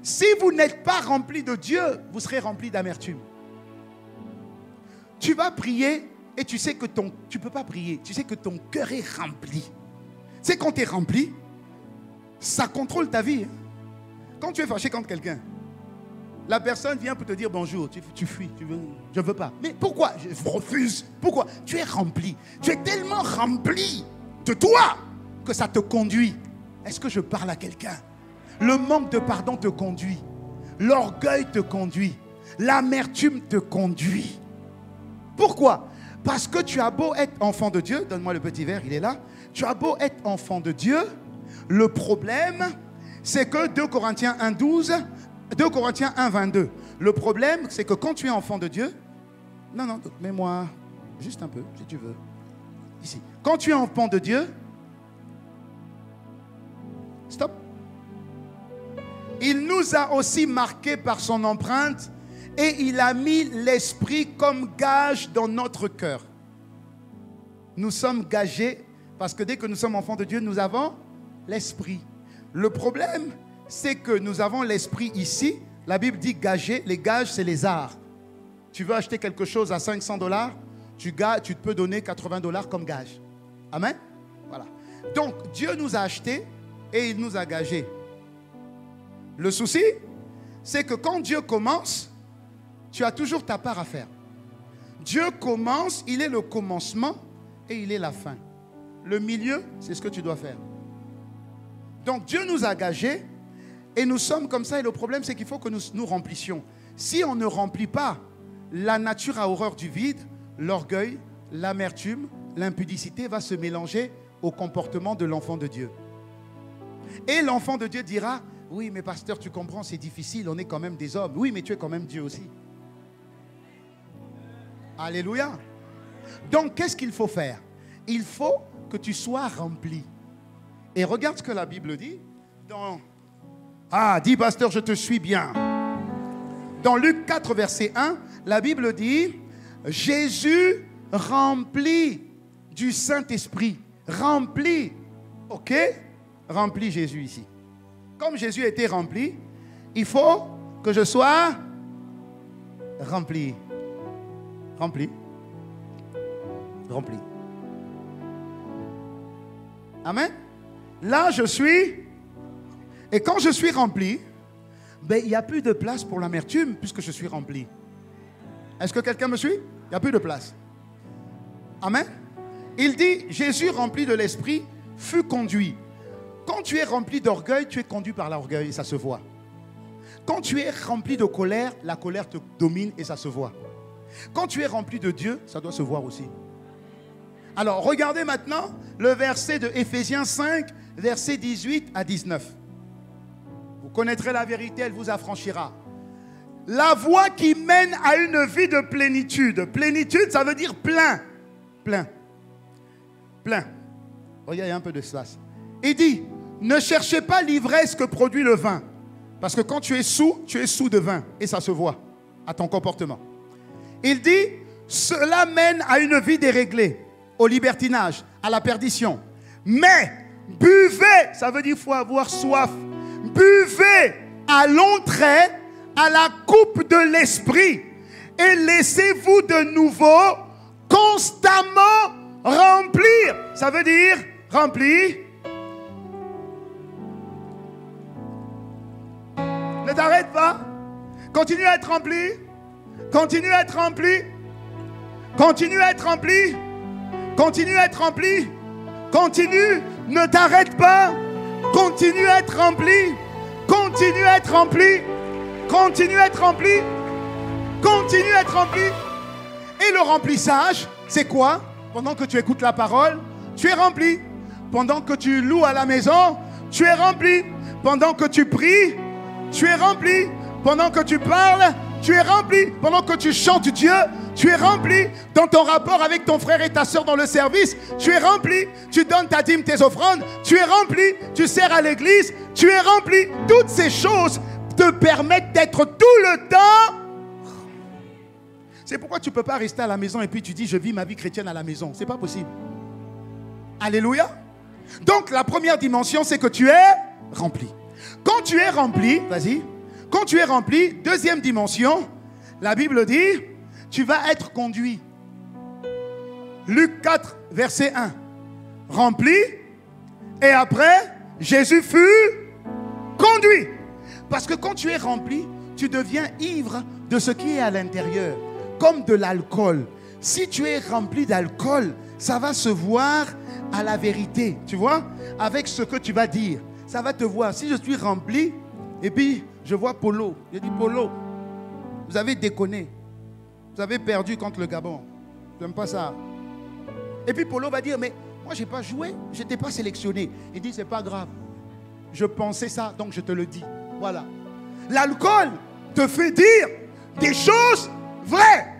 si vous n'êtes pas rempli de Dieu, vous serez rempli d'amertume. Tu vas prier et tu sais que tu ne peux pas prier. Tu sais que ton cœur est rempli. Tu sais, quand tu es rempli, ça contrôle ta vie. Quand tu es fâché contre quelqu'un, la personne vient pour te dire bonjour, tu fuis, je ne veux pas. Mais pourquoi? Je refuse. Pourquoi? Tu es rempli. Tu es tellement rempli de toi que ça te conduit. Est-ce que je parle à quelqu'un? Le manque de pardon te conduit. L'orgueil te conduit. L'amertume te conduit. Pourquoi? Parce que tu as beau être enfant de Dieu, donne-moi le petit verre, il est là. Tu as beau être enfant de Dieu, le problème, c'est que 2 Corinthiens 1, 12... 2 Corinthiens 1, 22. Le problème, c'est que quand tu es enfant de Dieu, non, mets-moi juste un peu, si tu veux. Ici. Quand tu es enfant de Dieu, stop. Il nous a aussi marqués par son empreinte et il a mis l'esprit comme gage dans notre cœur. Nous sommes gagés parce que dès que nous sommes enfants de Dieu, nous avons l'esprit. Le problème, c'est que nous avons l'esprit ici. La Bible dit gager. Les gages, c'est les arts. Tu veux acheter quelque chose à $500, tu peux donner $80 comme gage. Amen. Voilà. Donc, Dieu nous a achetés et il nous a gagés. Le souci, c'est que quand Dieu commence, tu as toujours ta part à faire. Dieu commence, il est le commencement et il est la fin. Le milieu, c'est ce que tu dois faire. Donc Dieu nous a gagés et nous sommes comme ça. Et le problème, c'est qu'il faut que nous remplissions. Si on ne remplit pas, la nature a horreur du vide, l'orgueil, l'amertume, l'impudicité va se mélanger au comportement de l'enfant de Dieu. Et l'enfant de Dieu dira, oui, mais pasteur, tu comprends, c'est difficile, on est quand même des hommes. Oui, mais tu es quand même Dieu aussi. Alléluia. Donc, qu'est-ce qu'il faut faire? Il faut que tu sois rempli. Et regarde ce que la Bible dit. Dis pasteur, je te suis bien. Dans Luc 4, verset 1, la Bible dit, Jésus rempli du Saint-Esprit. Rempli. Ok? Rempli Jésus ici. Comme Jésus a été rempli, il faut que je sois rempli. Rempli. Rempli. Amen. Là, je suis. Et quand je suis rempli, il n'y a plus de place pour l'amertume puisque je suis rempli. Est-ce que quelqu'un me suit? Il n'y a plus de place. Amen. Il dit, Jésus rempli de l'Esprit fut conduit. Quand tu es rempli d'orgueil, tu es conduit par l'orgueil et ça se voit. Quand tu es rempli de colère, la colère te domine et ça se voit. Quand tu es rempli de Dieu, ça doit se voir aussi. Alors, regardez maintenant le verset de Éphésiens 5, versets 18 à 19. Vous connaîtrez la vérité, elle vous affranchira. La voie qui mène à une vie de plénitude. Plénitude, ça veut dire plein. Plein. Plein. Regardez un peu de cela. Il dit, ne cherchez pas l'ivresse que produit le vin. Parce que quand tu es sous de vin. Et ça se voit à ton comportement. Il dit, cela mène à une vie déréglée, au libertinage, à la perdition. Mais, buvez, ça veut dire qu'il faut avoir soif. Buvez à longs traits à la coupe de l'esprit et laissez-vous de nouveau constamment remplir. Ça veut dire remplir. Ne t'arrête pas. Continue à être rempli. Continue à être rempli. Continue à être rempli. Continue à être rempli. Continue. Ne t'arrête pas. Continue à être rempli. Continue à être rempli. Continue à être rempli. Continue à être rempli. Et le remplissage, c'est quoi? Pendant que tu écoutes la parole, tu es rempli. Pendant que tu loues à la maison, tu es rempli. Pendant que tu pries, tu es rempli. Pendant que tu parles, tu es rempli. Pendant que tu chantes Dieu, tu es rempli. Dans ton rapport avec ton frère et ta soeur dans le service, tu es rempli. Tu donnes ta dîme, tes offrandes, tu es rempli. Tu sers à l'église, tu es rempli. Toutes ces choses te permettent d'être tout le temps. C'est pourquoi tu ne peux pas rester à la maison et puis tu dis je vis ma vie chrétienne à la maison. Ce n'est pas possible. Alléluia. Donc la première dimension, c'est que tu es rempli. Quand tu es rempli, vas-y. Quand tu es rempli, deuxième dimension, la Bible dit, tu vas être conduit. Luc 4, verset 1. Rempli, et après, Jésus fut conduit. Parce que quand tu es rempli, tu deviens ivre de ce qui est à l'intérieur, comme de l'alcool. Si tu es rempli d'alcool, ça va se voir à la vérité, tu vois, avec ce que tu vas dire. Ça va te voir. Si je suis rempli, et puis je vois Polo. Je dis Polo, vous avez déconné. Vous avez perdu contre le Gabon. Je n'aime pas ça. Et puis Polo va dire, mais moi je n'ai pas joué, je n'étais pas sélectionné. Il dit, c'est pas grave. Je pensais ça, donc je te le dis. Voilà. L'alcool te fait dire des choses vraies.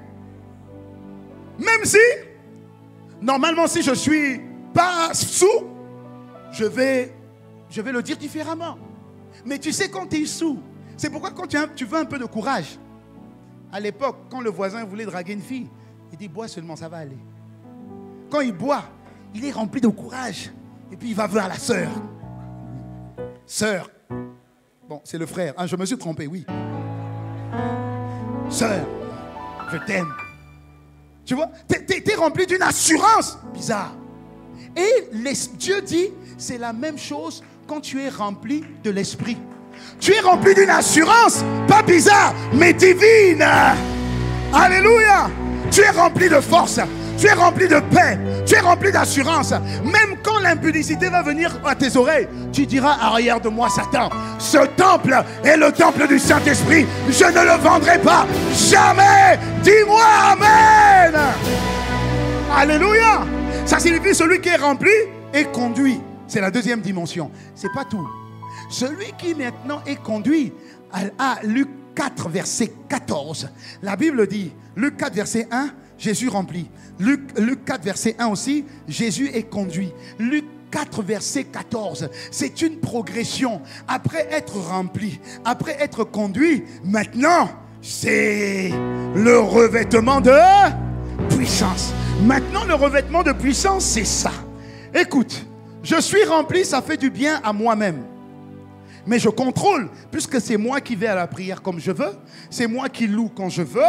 Même si, normalement, si je ne suis pas sous, je vais le dire différemment. Mais tu sais, quand tu es sous, c'est pourquoi quand tu veux un peu de courage. À l'époque, quand le voisin voulait draguer une fille, il dit, bois seulement, ça va aller. Quand il boit, il est rempli de courage. Et puis il va voir la sœur. Sœur, Bon, c'est le frère. Ah, je me suis trompé, oui. Sœur, je t'aime. Tu vois, t'es rempli d'une assurance bizarre. Et Dieu dit, c'est la même chose quand tu es rempli de l'esprit. Tu es rempli d'une assurance, pas bizarre, mais divine. Alléluia. Tu es rempli de force. Tu es rempli de paix. Tu es rempli d'assurance. Même quand l'impudicité va venir à tes oreilles, tu diras, arrière de moi Satan, ce temple est le temple du Saint-Esprit. Je ne le vendrai pas. Jamais. Dis-moi Amen. Alléluia. Ça signifie celui qui est rempli est conduit. C'est la deuxième dimension. C'est pas tout. Celui qui maintenant est conduit à Luc 4, verset 14. La Bible dit, Luc 4, verset 1, Jésus remplit. Luc 4, verset 1 aussi, Jésus est conduit. Luc 4, verset 14, c'est une progression. Après être rempli, après être conduit, maintenant, c'est le revêtement de puissance. Maintenant, le revêtement de puissance, c'est ça. Écoute, je suis rempli, ça fait du bien à moi-même. Mais je contrôle, puisque c'est moi qui vais à la prière comme je veux. C'est moi qui loue quand je veux.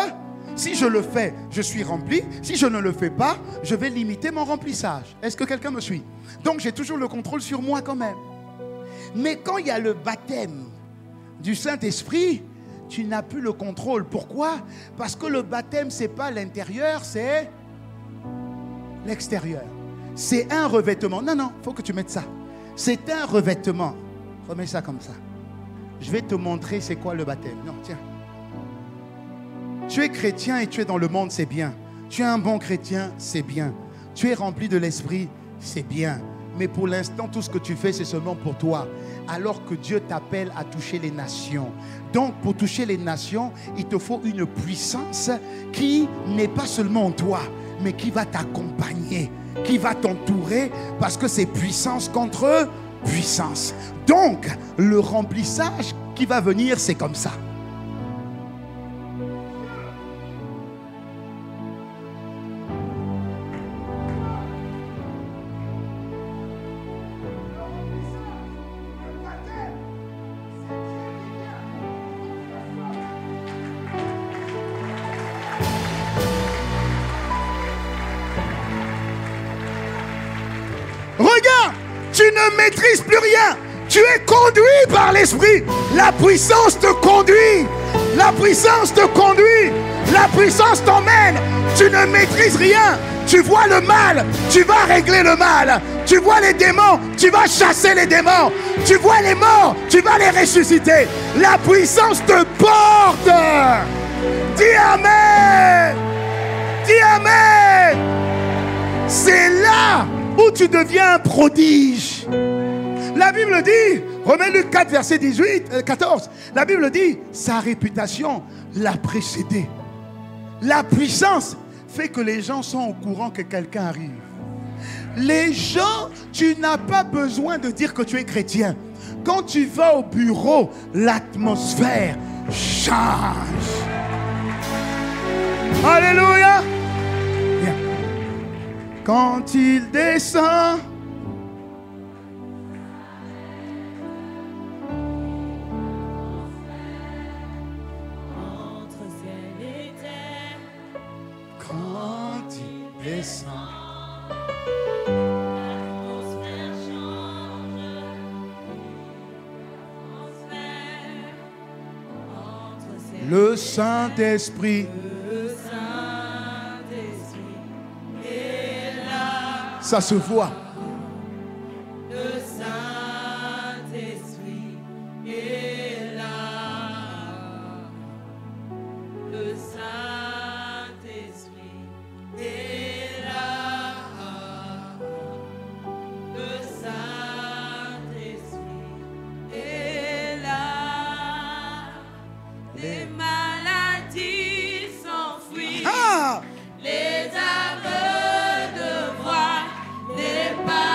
Si je le fais, je suis rempli. Si je ne le fais pas, je vais limiter mon remplissage. Est-ce que quelqu'un me suit? Donc j'ai toujours le contrôle sur moi quand même. Mais quand il y a le baptême du Saint-Esprit, tu n'as plus le contrôle. Pourquoi? Parce que le baptême, ce n'est pas l'intérieur, c'est l'extérieur. C'est un revêtement. Non, il faut que tu mettes ça. C'est un revêtement. Remets ça comme ça. Je vais te montrer c'est quoi le baptême. Non, tiens. Tu es chrétien et tu es dans le monde, c'est bien. Tu es un bon chrétien, c'est bien. Tu es rempli de l'esprit, c'est bien. Mais pour l'instant, tout ce que tu fais, c'est seulement pour toi. Alors que Dieu t'appelle à toucher les nations. Donc, pour toucher les nations, il te faut une puissance qui n'est pas seulement en toi, mais qui va t'accompagner, qui va t'entourer, parce que c'est puissance contre puissance. Donc, le remplissage qui va venir, c'est comme ça. Regarde, tu ne maîtrises plus rien. Tu es conduit par l'esprit. La puissance te conduit. La puissance te conduit. La puissance t'emmène. Tu ne maîtrises rien. Tu vois le mal, tu vas régler le mal. Tu vois les démons, tu vas chasser les démons. Tu vois les morts, tu vas les ressusciter. La puissance te porte. Dis Amen. Dis Amen. C'est là où tu deviens un prodige. La Bible dit, Romains Luc 4, verset 14, la Bible dit, sa réputation l'a précédé. La puissance fait que les gens sont au courant que quelqu'un arrive. Les gens, tu n'as pas besoin de dire que tu es chrétien. Quand tu vas au bureau, l'atmosphère change. Alléluia. Bien. Quand il descend, le Saint-Esprit est là. Ça se voit. Le Saint-Esprit est là. Le Saint-Esprit est là. Le Saint-Esprit est là. Les maladies s'enfuient. Ah! Les aveugles voient. Les paralytiques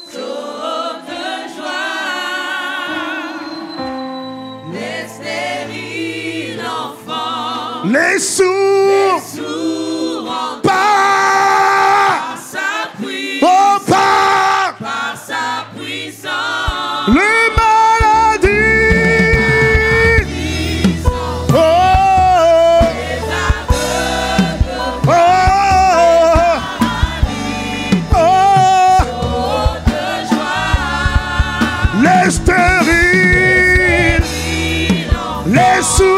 sautent de joie. Les stériles enfants. Les sourds entendent. Par sa puissance. Par sa puissance. stériles, les sourds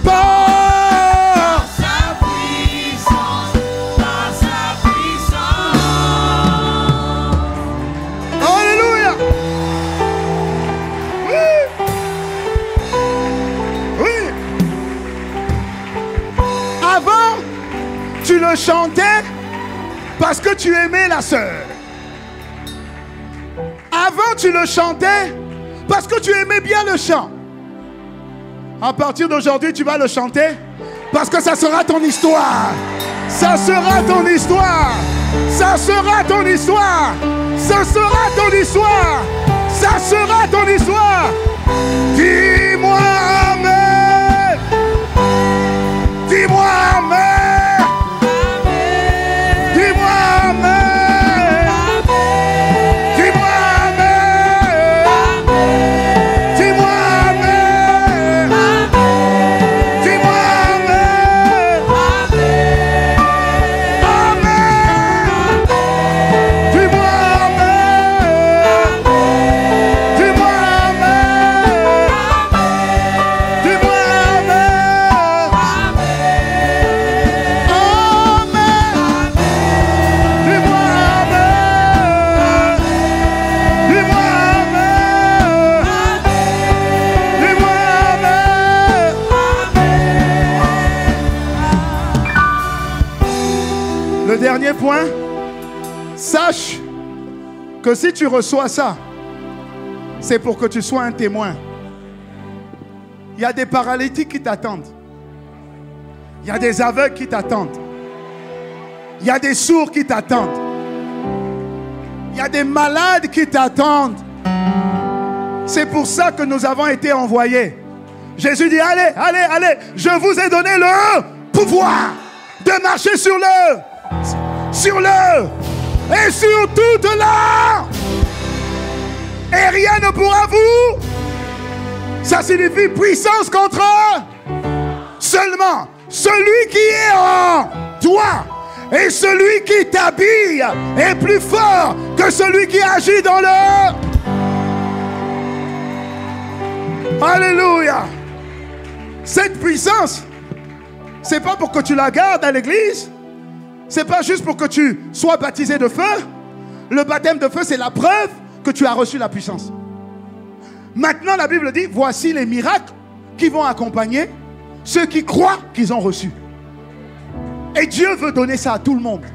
par sa puissance, Alléluia. Oui. Oui. Avant, tu le chantais parce que tu aimais la sœur. Avant, tu le chantais parce que tu aimais bien le chant. À partir d'aujourd'hui, tu vas le chanter parce que ça sera ton histoire. Ça sera ton histoire. Ça sera ton histoire. Ça sera ton histoire. Ça sera ton histoire. Dis-moi amen. Dis-moi amen. Dis-moi amen. Dis-moi amen. Dis-moi amen. Dis-moi amen. Amen. Dis-moi amen. Dis-moi amen. Dis-moi Le dernier point, sache que si tu reçois ça, c'est pour que tu sois un témoin. Il y a des paralytiques qui t'attendent. Il y a des aveugles qui t'attendent. Il y a des sourds qui t'attendent. Il y a des malades qui t'attendent. C'est pour ça que nous avons été envoyés. Jésus dit, allez, allez, allez, je vous ai donné le pouvoir de marcher sur l'eau et sur toute l'eau. Et rien ne pourra vous. Ça signifie puissance contre seulement celui qui est en toi. Et celui qui t'habille est plus fort que celui qui agit dans le... Alléluia. Cette puissance, c'est pas pour que tu la gardes à l'église. C'est pas juste pour que tu sois baptisé de feu. Le baptême de feu, c'est la preuve que tu as reçu la puissance. Maintenant, la Bible dit, voici les miracles qui vont accompagner ceux qui croient qu'ils ont reçu. Et Dieu veut donner ça à tout le monde.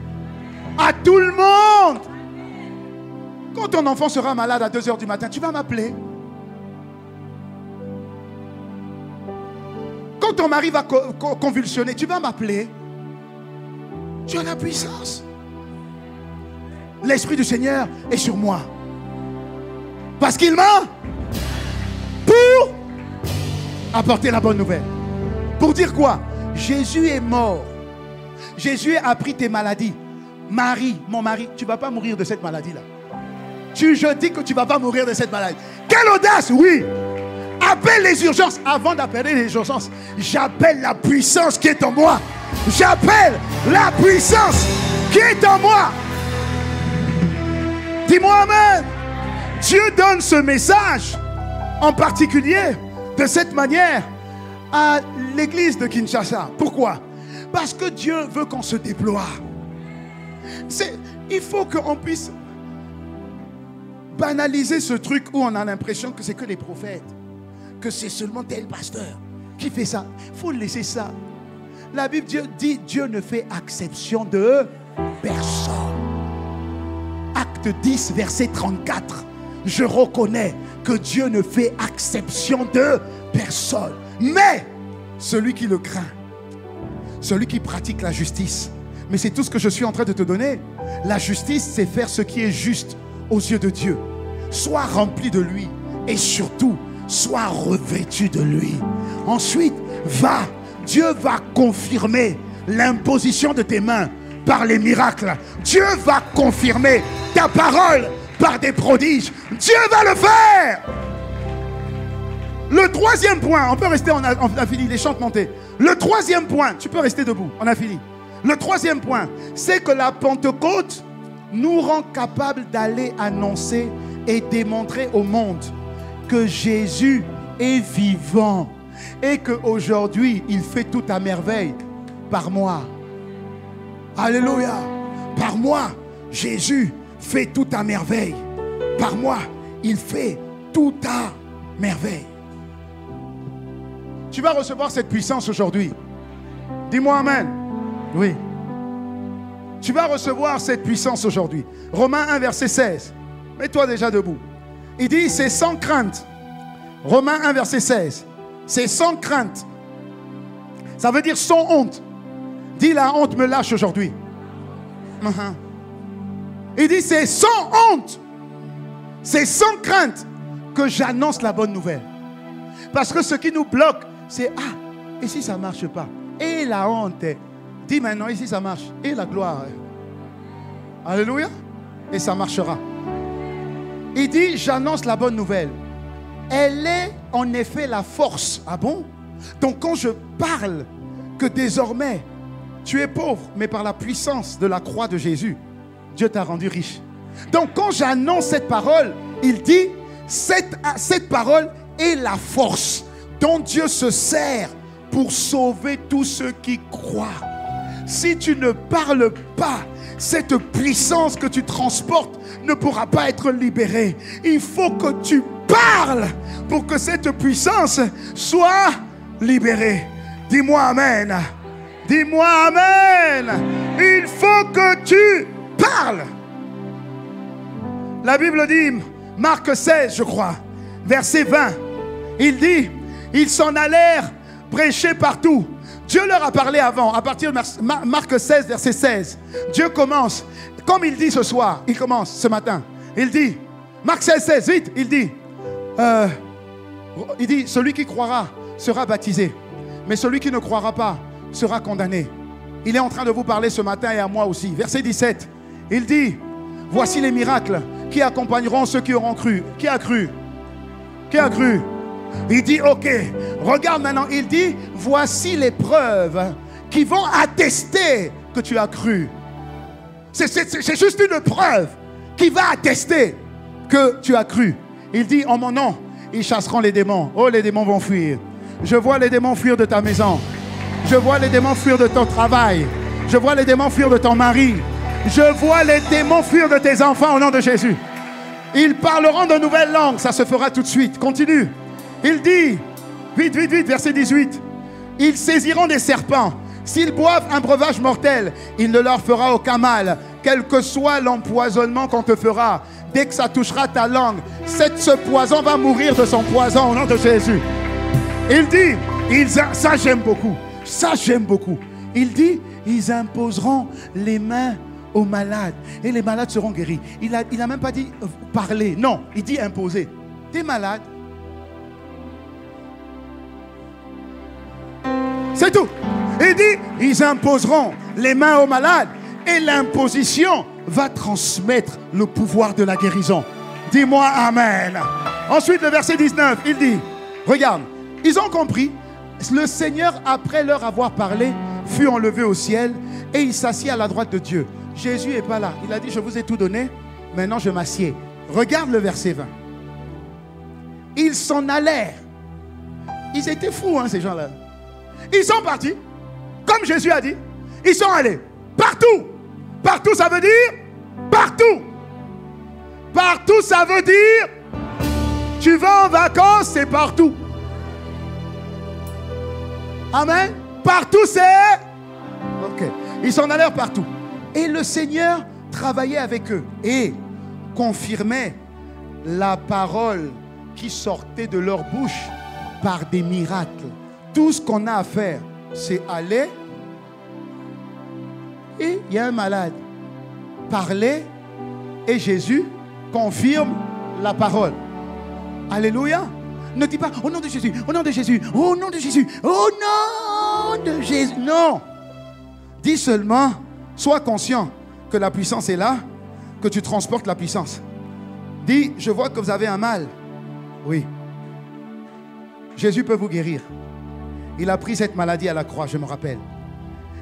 À tout le monde. Quand ton enfant sera malade à 2h du matin, tu vas m'appeler. Quand ton mari va convulsionner, tu vas m'appeler. Tu as la puissance. L'Esprit du Seigneur est sur moi. Parce qu'il m'a pour apporter la bonne nouvelle. Pour dire quoi? Jésus est mort. Jésus a pris tes maladies. Marie, mon mari, tu ne vas pas mourir de cette maladie-là. Je dis que tu ne vas pas mourir de cette maladie. Quelle audace, oui. Appelle les urgences. Avant d'appeler les urgences, j'appelle la puissance qui est en moi. J'appelle la puissance qui est en moi. Dis-moi amen. Dieu donne ce message en particulier de cette manière à l'église de Kinshasa. Pourquoi? Parce que Dieu veut qu'on se déploie. Il faut qu'on puisse banaliser ce truc où on a l'impression que c'est que les prophètes, que c'est seulement tel pasteur qui fait ça. Il faut laisser ça. La Bible dit Dieu ne fait exception de personne. Acte 10, verset 34. Je reconnais que Dieu ne fait exception de personne. Mais celui qui le craint, celui qui pratique la justice. Mais c'est tout ce que je suis en train de te donner. La justice, c'est faire ce qui est juste aux yeux de Dieu. Sois rempli de lui et surtout, sois revêtu de lui. Ensuite, va. Dieu va confirmer l'imposition de tes mains par les miracles. Dieu va confirmer ta parole par des prodiges. Dieu va le faire. Le troisième point, on peut rester, on a fini, les chants montés. Le troisième point, tu peux rester debout, on a fini. Le troisième point, c'est que la Pentecôte nous rend capables d'aller annoncer et démontrer au monde que Jésus est vivant et qu'aujourd'hui, il fait tout à merveille par moi. Alléluia. Par moi, Jésus fait tout à merveille. Par moi, il fait tout à merveille. Tu vas recevoir cette puissance aujourd'hui. Dis-moi amen. Oui. Tu vas recevoir cette puissance aujourd'hui. Romains 1, verset 16. Mets-toi déjà debout. Il dit, c'est sans crainte. Romains 1, verset 16. C'est sans crainte. Ça veut dire sans honte. Dis, la honte me lâche aujourd'hui. Il dit, c'est sans honte. C'est sans crainte que j'annonce la bonne nouvelle. Parce que ce qui nous bloque, c'est, ah, et si ça ne marche pas? Et la honte. Dis maintenant, ici ça marche. Et la gloire. Alléluia. Et ça marchera. Il dit, j'annonce la bonne nouvelle. Elle est en effet la force. Ah bon? Donc quand je parle que désormais, tu es pauvre, mais par la puissance de la croix de Jésus, Dieu t'a rendu riche. Donc quand j'annonce cette parole, il dit, cette parole est la force dont Dieu se sert pour sauver tous ceux qui croient. Si tu ne parles pas, cette puissance que tu transportes ne pourra pas être libérée. Il faut que tu parles pour que cette puissance soit libérée. Dis-moi amen. Dis-moi amen. Il faut que tu parles. La Bible dit, Marc 16, je crois, verset 20. Il dit, ils s'en allèrent prêcher partout. Dieu leur a parlé avant, à partir de Marc 16, verset 16. Dieu commence, comme il dit ce soir, il commence ce matin. Il dit, Marc 16, 16, vite, il dit, celui qui croira sera baptisé, mais celui qui ne croira pas sera condamné. Il est en train de vous parler ce matin et à moi aussi. Verset 17, il dit, voici les miracles qui accompagneront ceux qui auront cru. Qui a cru? Qui a cru? Il dit, ok, regarde maintenant, il dit, voici les preuves qui vont attester que tu as cru. C'est juste une preuve qui va attester que tu as cru. Il dit, en mon nom, ils chasseront les démons. Oh, les démons vont fuir. Je vois les démons fuir de ta maison. Je vois les démons fuir de ton travail. Je vois les démons fuir de ton mari. Je vois les démons fuir de tes enfants au nom de Jésus. Ils parleront de nouvelles langues. Ça se fera tout de suite. Continue. Il dit, vite, vite, vite, verset 18. Ils saisiront des serpents. S'ils boivent un breuvage mortel, il ne leur fera aucun mal. Quel que soit l'empoisonnement qu'on te fera, dès que ça touchera ta langue, ce poison va mourir de son poison au nom de Jésus. Il dit, ça j'aime beaucoup. Ça j'aime beaucoup. Il dit, ils imposeront les mains aux malades et les malades seront guéris. Il a même pas dit parler. Non, il dit imposer. T'es malade. C'est tout. Il dit, ils imposeront les mains aux malades et l'imposition va transmettre le pouvoir de la guérison. Dis-moi amen. Ensuite, le verset 19, il dit, regarde, ils ont compris. Le Seigneur, après leur avoir parlé, fut enlevé au ciel et il s'assied à la droite de Dieu. Jésus n'est pas là. Il a dit, je vous ai tout donné, maintenant je m'assieds. Regarde le verset 20. Ils s'en allèrent. Ils étaient fous, hein, ces gens-là. Ils sont partis, comme Jésus a dit. Ils sont allés partout. Partout, ça veut dire partout. Partout, ça veut dire tu vas en vacances, c'est partout. Amen. Partout, c'est ok. Ils s'en allèrent partout. Et le Seigneur travaillait avec eux et confirmait la parole qui sortait de leur bouche par des miracles. Tout ce qu'on a à faire, c'est aller et il y a un malade. Parler et Jésus confirme la parole. Alléluia. Ne dis pas au nom de Jésus, au nom de Jésus, au nom de Jésus, au nom de Jésus. Non. Dis seulement, sois conscient que la puissance est là, que tu transportes la puissance. Dis, je vois que vous avez un mal. Oui. Jésus peut vous guérir. Il a pris cette maladie à la croix, je me rappelle.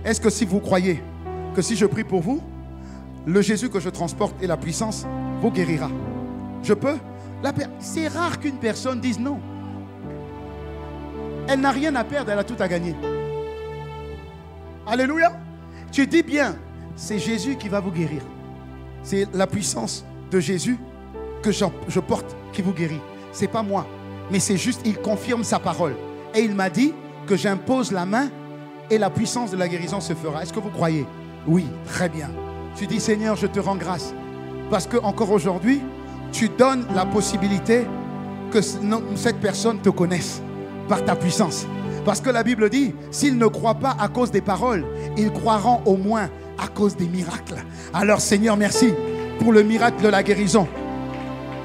Est-ce que si vous croyez que si je prie pour vous, le Jésus que je transporte et la puissance vous guérira. Je peux? C'est rare qu'une personne dise non. Elle n'a rien à perdre, elle a tout à gagner. Alléluia. Tu dis bien, c'est Jésus qui va vous guérir. C'est la puissance de Jésus que je porte qui vous guérit. Ce n'est pas moi, mais c'est juste, il confirme sa parole. Et il m'a dit que j'impose la main et la puissance de la guérison se fera. Est-ce que vous croyez? Oui, très bien. Tu dis, Seigneur, je te rends grâce. Parce que encore aujourd'hui, tu donnes la possibilité que cette personne te connaisse par ta puissance. Parce que la Bible dit, s'ils ne croient pas à cause des paroles, ils croiront au moins à cause des miracles. Alors Seigneur, merci pour le miracle de la guérison.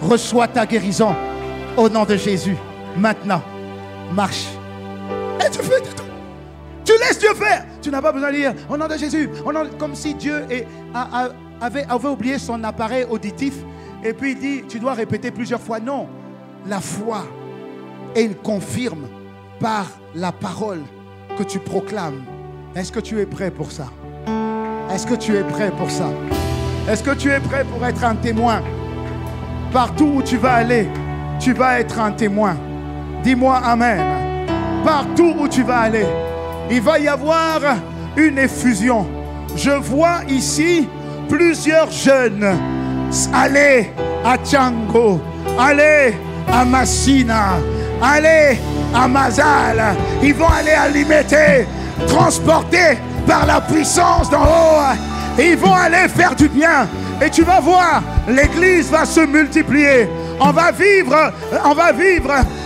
Reçois ta guérison au nom de Jésus. Maintenant, marche. Et tu fais tout. Tu laisses Dieu faire. Tu n'as pas besoin de dire au nom de Jésus. Comme si Dieu avait oublié son appareil auditif. Et puis il dit, tu dois répéter plusieurs fois. Non, la foi. Et il confirme par la parole que tu proclames. Est-ce que tu es prêt pour ça? Est-ce que tu es prêt pour ça? Est-ce que tu es prêt pour être un témoin? Partout où tu vas aller, tu vas être un témoin. Dis-moi Amen. Partout où tu vas aller, il va y avoir une effusion. Je vois ici plusieurs jeunes aller à Tchango, aller à Massina, aller à Mazal. Ils vont aller à Limete, transportés par la puissance d'en haut. Ils vont aller faire du bien. Et tu vas voir, l'église va se multiplier. On va vivre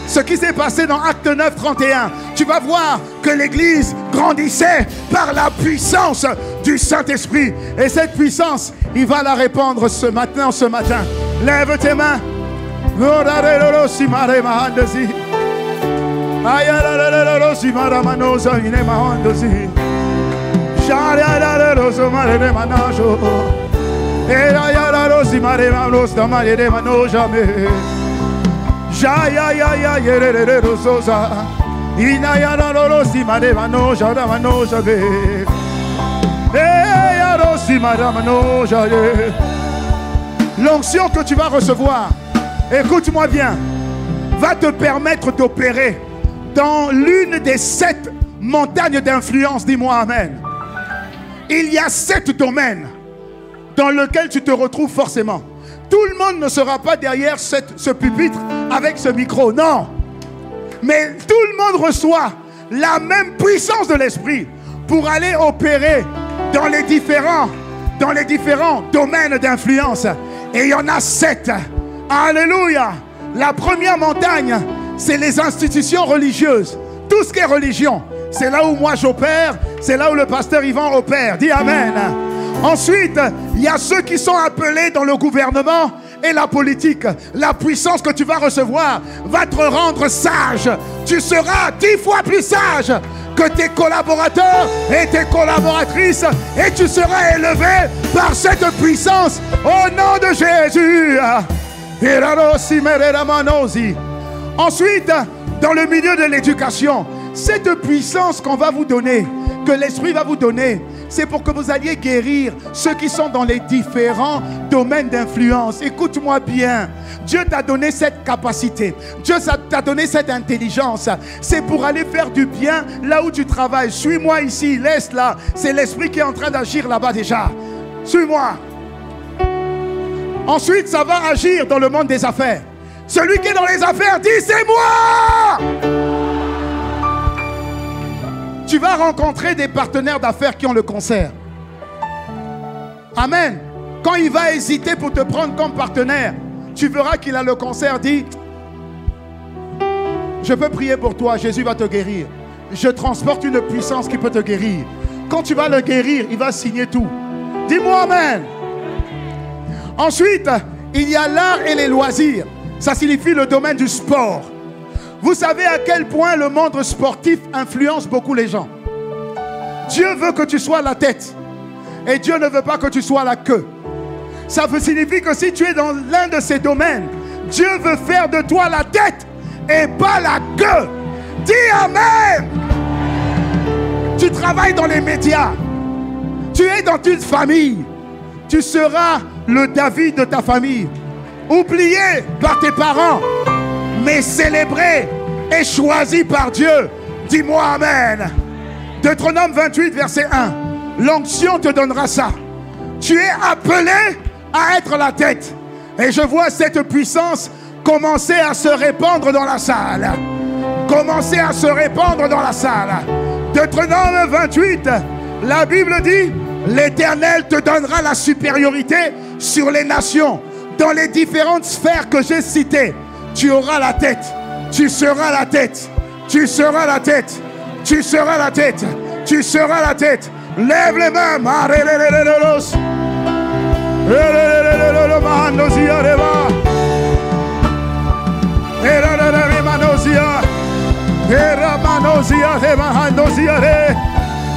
ce qui s'est passé dans Acte 9, 31. Tu vas voir que l'église grandissait par la puissance du Saint-Esprit. Et cette puissance, il va la répandre ce matin. Lève tes mains. L'onction que tu vas recevoir, écoute-moi bien, va te permettre d'opérer dans l'une des 7 montagnes d'influence. Dis-moi Amen. Il y a 7 domaines dans lesquels tu te retrouves forcément. Tout le monde ne sera pas derrière ce pupitre avec ce micro, non. Mais tout le monde reçoit la même puissance de l'esprit pour aller opérer dans les différents domaines d'influence. Et il y en a 7. Alléluia. La première montagne, c'est les institutions religieuses. Tout ce qui est religion, c'est là où moi j'opère, c'est là où le pasteur Yvan opère. Dis Amen. Ensuite, il y a ceux qui sont appelés dans le gouvernement et la politique. La puissance que tu vas recevoir va te rendre sage. Tu seras 10 fois plus sage que tes collaborateurs et tes collaboratrices. Et tu seras élevé par cette puissance au nom de Jésus. Ensuite, dans le milieu de l'éducation, cette puissance qu'on va vous donner, que l'Esprit va vous donner, c'est pour que vous alliez guérir ceux qui sont dans les différents domaines d'influence. Écoute-moi bien. Dieu t'a donné cette capacité. Dieu t'a donné cette intelligence. C'est pour aller faire du bien là où tu travailles. Suis-moi ici, laisse là. C'est l'Esprit qui est en train d'agir là-bas déjà. Suis-moi. Ensuite, ça va agir dans le monde des affaires. Celui qui est dans les affaires dit, c'est moi! Tu vas rencontrer des partenaires d'affaires qui ont le cancer. Amen. Quand il va hésiter pour te prendre comme partenaire, tu verras qu'il a le cancer. Dis, je peux prier pour toi, Jésus va te guérir. Je transporte une puissance qui peut te guérir. Quand tu vas le guérir, il va signer tout. Dis-moi Amen. Ensuite, il y a l'art et les loisirs. Ça signifie le domaine du sport. Vous savez à quel point le monde sportif influence beaucoup les gens. Dieu veut que tu sois la tête. Et Dieu ne veut pas que tu sois la queue. Ça signifie que si tu es dans l'un de ces domaines, Dieu veut faire de toi la tête et pas la queue. Dis Amen. Tu travailles dans les médias. Tu es dans une famille. tu seras le David de ta famille. Oublié par tes parents, mais célébré et choisi par Dieu. Dis-moi Amen. Deutéronome 28, verset 1. L'onction te donnera ça. Tu es appelé à être la tête. Et je vois cette puissance commencer à se répandre dans la salle. Commencer à se répandre dans la salle. Deutéronome 28, la Bible dit, l'Éternel te donnera la supériorité sur les nations. Dans les différentes sphères que j'ai citées, tu auras la tête. Tu seras la tête. Tu seras la tête. Tu seras la tête. Tu seras la tête. Lève les mains.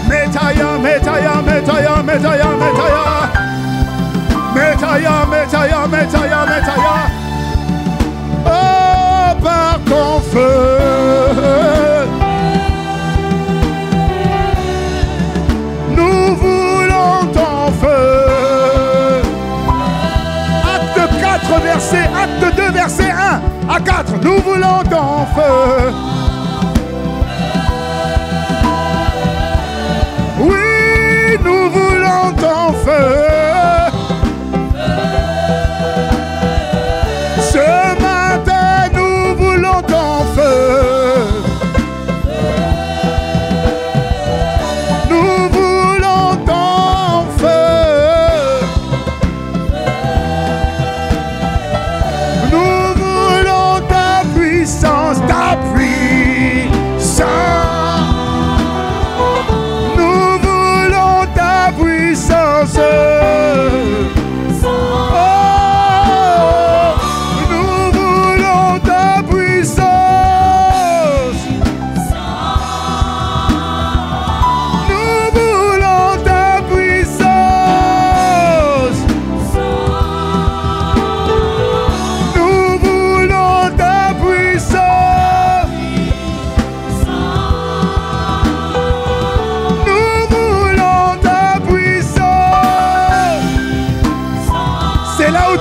Metaya, metaya, metaya, metaya, metaya. Metaya, metaya, metaya, metaya. Oh, par ton feu, nous voulons ton feu. Acte 4, verset, acte 2, verset 1 à 4. Nous voulons ton feu. Oui, nous voulons ton feu. Ce matin, nous voulons ton feu. Nous voulons ton feu. Nous voulons ta puissance, ta puissance. Nous voulons ta puissance.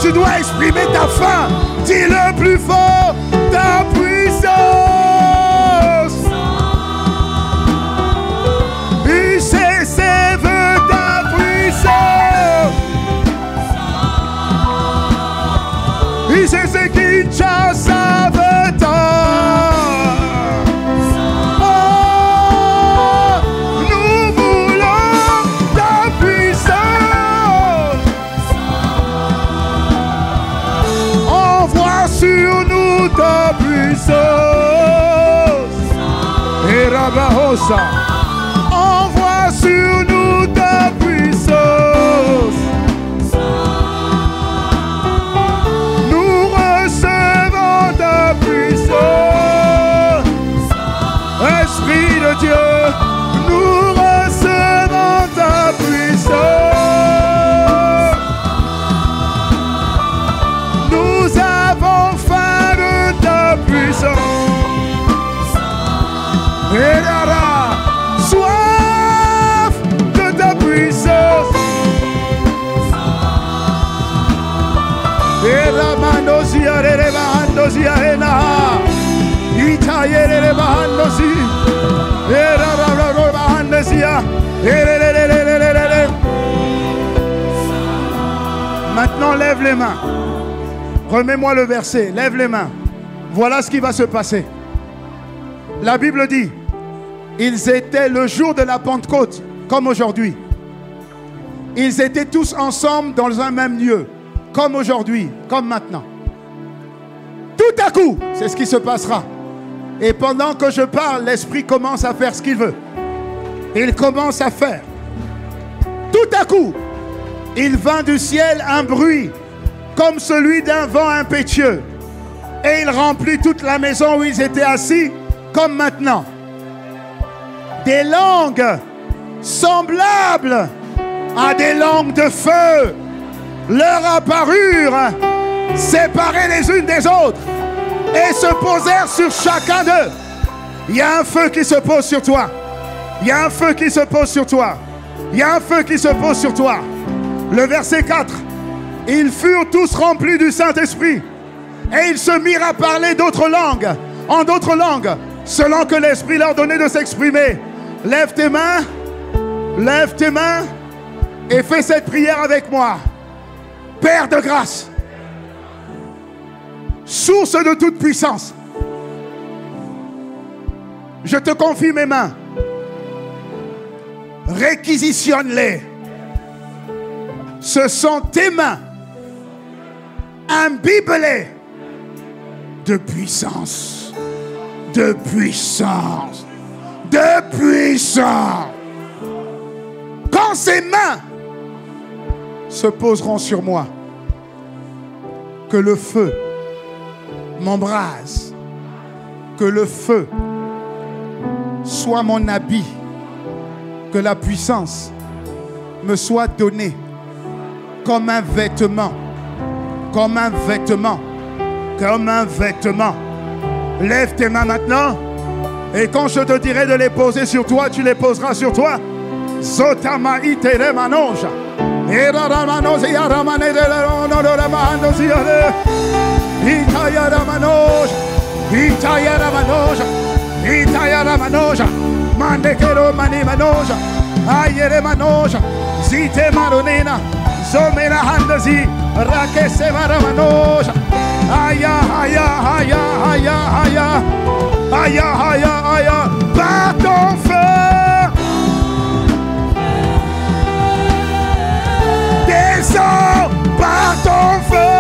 Tu dois exprimer ta faim. Dis-le plus fort. Ta puissance. ICC veut ta puissance. ICC Kinshasa veut ta. Ta puissance. Et Rabahosa, envoie sur nous ta puissance. Nous recevons ta puissance. Esprit de Dieu, nous recevons ta puissance. Nous avons faim de ta puissance. Et là, soif de ta puissance. Et la manosia de bahandosia ena. Itaye de bahandosi. Et la bahandosia. Maintenant, lève les mains. Remets-moi le verset, lève les mains. Voilà ce qui va se passer. La Bible dit, ils étaient le jour de la Pentecôte, comme aujourd'hui. Ils étaient tous ensemble dans un même lieu, comme aujourd'hui, comme maintenant. Tout à coup, c'est ce qui se passera. Et pendant que je parle, l'Esprit commence à faire ce qu'il veut. Il commence à faire. Tout à coup, il vint du ciel un bruit comme celui d'un vent impétueux. Et il remplit toute la maison où ils étaient assis, comme maintenant. Des langues semblables à des langues de feu leur apparurent, séparées les unes des autres, et se posèrent sur chacun d'eux. Il y a un feu qui se pose sur toi. Il y a un feu qui se pose sur toi. Il y a un feu qui se pose sur toi. Le verset 4. Ils furent tous remplis du Saint-Esprit et ils se mirent à parler d'autres langues, en d'autres langues, selon que l'Esprit leur donnait de s'exprimer. Lève tes mains et fais cette prière avec moi. Père de grâce, source de toute puissance, je te confie mes mains. Réquisitionne-les. Ce sont tes mains imbibelées de puissance, de puissance, de puissance. Quand ces mains se poseront sur moi, que le feu m'embrase, que le feu soit mon habit, que la puissance me soit donnée comme un vêtement, comme un vêtement, comme un vêtement. Lève tes mains maintenant et quand je te dirai de les poser sur toi, tu les poseras sur toi. Zotama itere manoja. Era manoja yara manere no ramando ziare. Itayara manoja. Itayara manoja. Itayara manoja. Mandekero mani manoja. Ayere manoja. Zite maronena. Zomera handazi. Rakese maramanoja. Aya aya aya aya aya. Aya aya aya. Par ton feu. Descends par ton feu.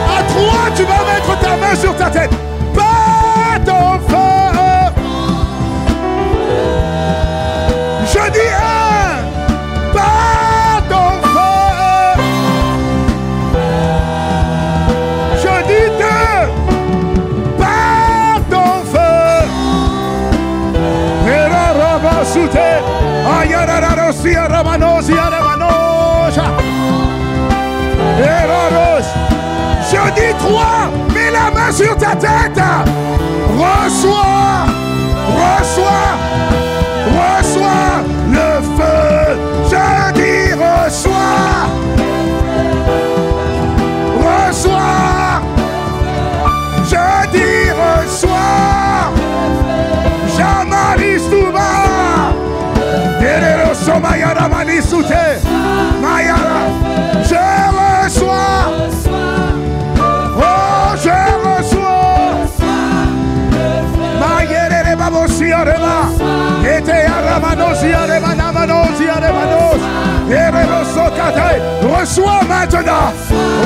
À 3, tu vas mettre ta main sur ta tête. Par ton feu. Je dis 1. Par ton feu. Je dis 2. Par ton feu. Et la robe sous tes. Je dis 3, mets la main sur ta tête. Reçois, reçois, reçois le feu. Je dis reçois, reçois. Je dis reçois. Jamaris Touba. Mayara Manisute, Mayara, je reçois, oh je reçois, Mayere Babosi Arema, Ete Aramanosi Arema Namanosi Aremanos, Eremoso Kate, reçois maintenant,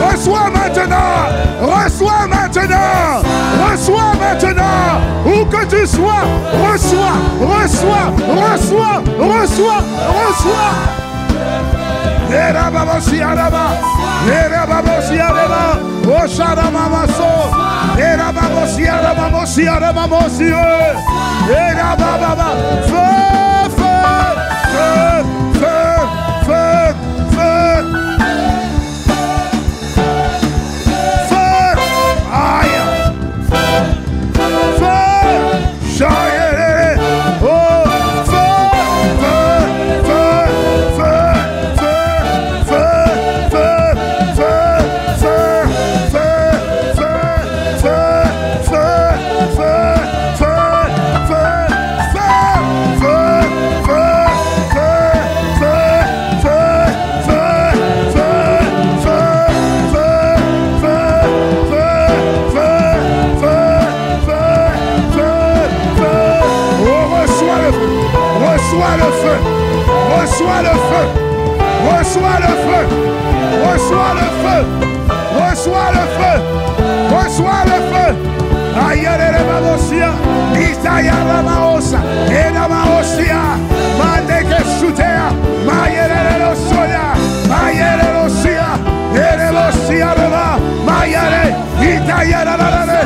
reçois maintenant, reçois maintenant, reçois maintenant, où que tu sois, reçois, reçois, reçois, reçois, reçois. Era babosi araba, era babosi araba, osharama maso, era babosi araba, mosi araba mosi, era baba, feu, feu, feu, feu, feu, feu, feu, aïe, feu, jaillit, oh, reçois le feu, reçois le feu, reçois le feu, reçois le feu, reçois le feu. Ayere babosia, Isayara maosa, Eda maosia, Mande que sutea, Mayere lo soya, Mayere lo sia, Ere lo sia reba, Mayere, Itayara la la,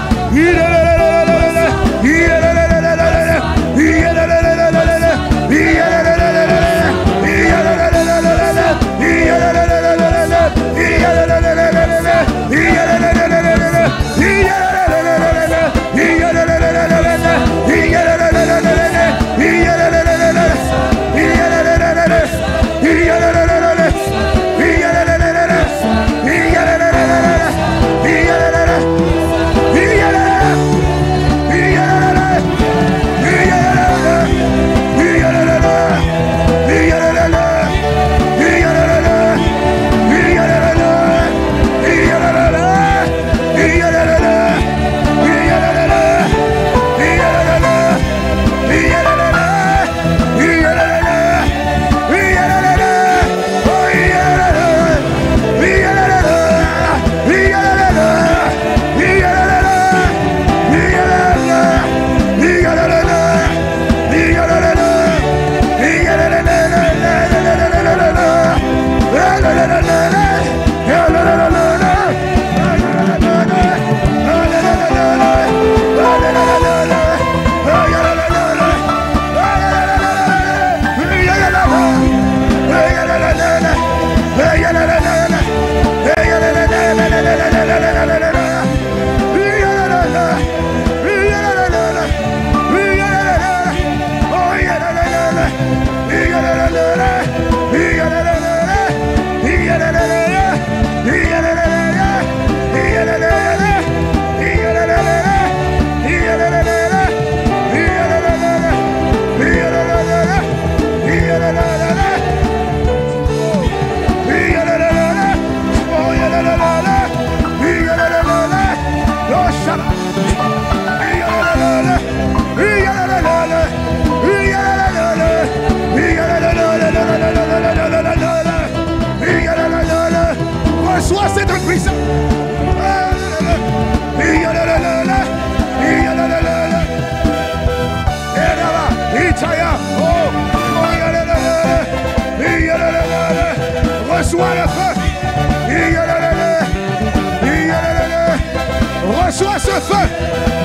ce feu.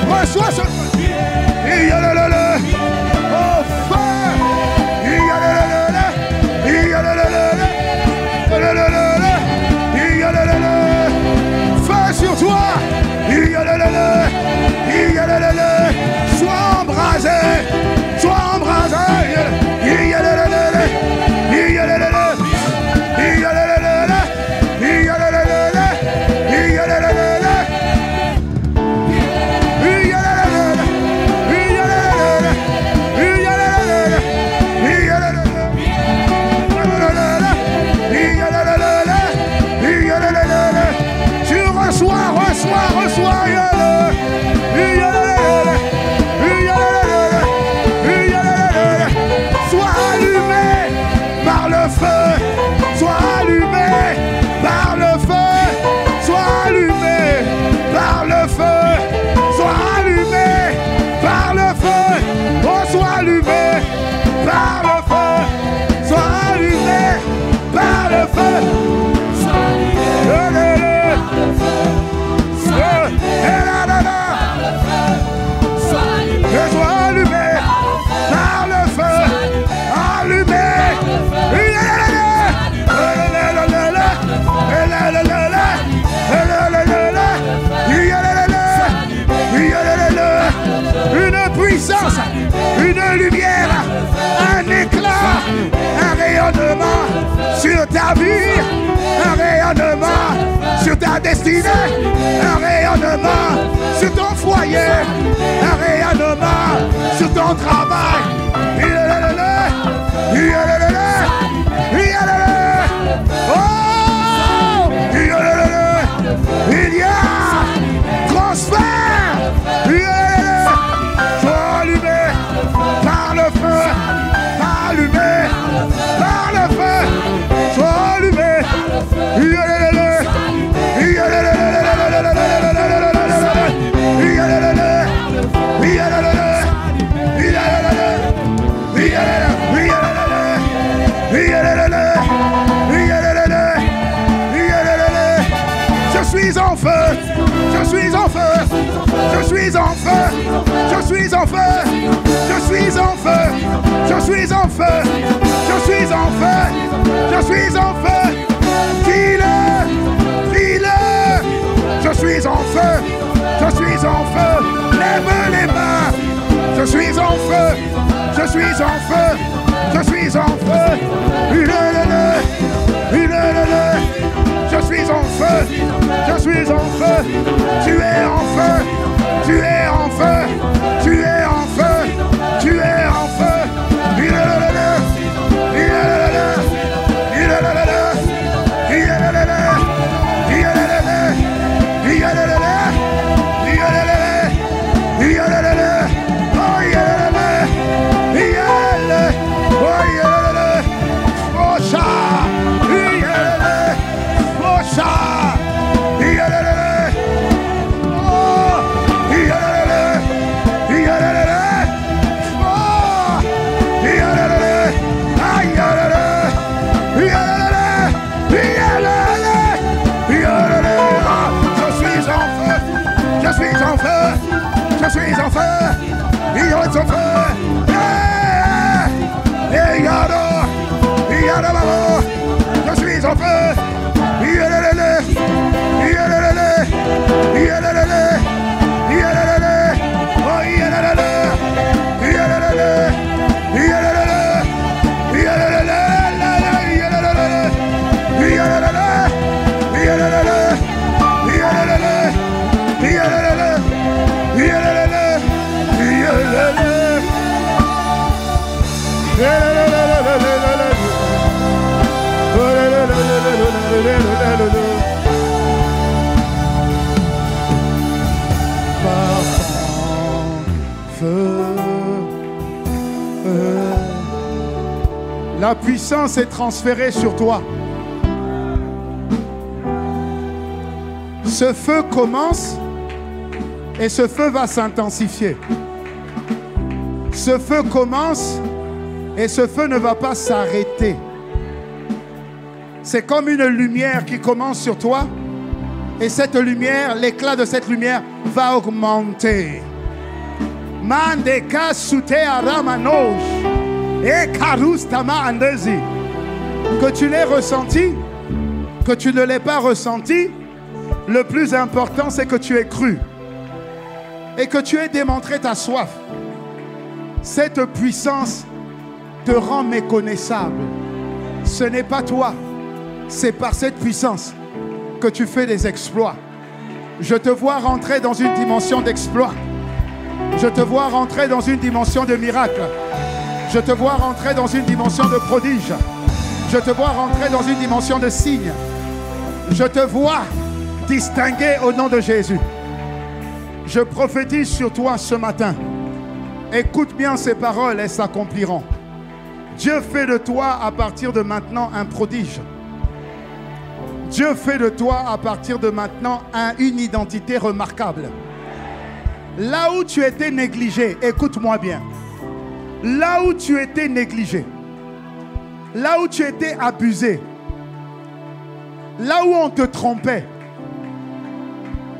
Reçois ce feu. Oh, feu. Feu sur toi. Sois embrasé. Sois embrasé. Une lumière, un éclat, un rayonnement sur ta vie, un rayonnement sur ta destinée, un rayonnement sur ton foyer, un rayonnement sur ton travail. Oh, il y a transfert. Sois allumé par le feu, allumé par le feu, sois allumé. Je suis en feu, je suis en feu, je suis en feu, je suis en feu, je suis en feu, je suis en feu, je suis en feu, je suis en feu. Dis-le, dis-le, je suis en feu, je suis en feu. Lève les mains, je suis en feu, je suis en feu, je suis en feu. Je suis en feu, je suis en feu, tu es en feu, tu es en feu, tu es en feu, tu es en feu. Je suis en feu, il est en feu. Je suis en feu. La puissance est transférée sur toi. Ce feu commence et ce feu va s'intensifier. Ce feu commence et ce feu ne va pas s'arrêter. C'est comme une lumière qui commence sur toi et cette lumière, l'éclat de cette lumière va augmenter. Mandeka sute aramanosh. Et karustama andezi. Que tu l'aies ressenti, que tu ne l'aies pas ressenti, le plus important c'est que tu aies cru. Et que tu aies démontré ta soif. Cette puissance te rend méconnaissable. Ce n'est pas toi, c'est par cette puissance que tu fais des exploits. Je te vois rentrer dans une dimension d'exploit. Je te vois rentrer dans une dimension de miracle. Je te vois rentrer dans une dimension de prodige. Je te vois rentrer dans une dimension de signe. Je te vois distinguer au nom de Jésus. Je prophétise sur toi ce matin. Écoute bien ces paroles, elles s'accompliront. Dieu fait de toi à partir de maintenant un prodige. Dieu fait de toi à partir de maintenant une identité remarquable. Là où tu étais négligé, écoute-moi bien. Là où tu étais négligé, là où tu étais abusé, là où on te trompait,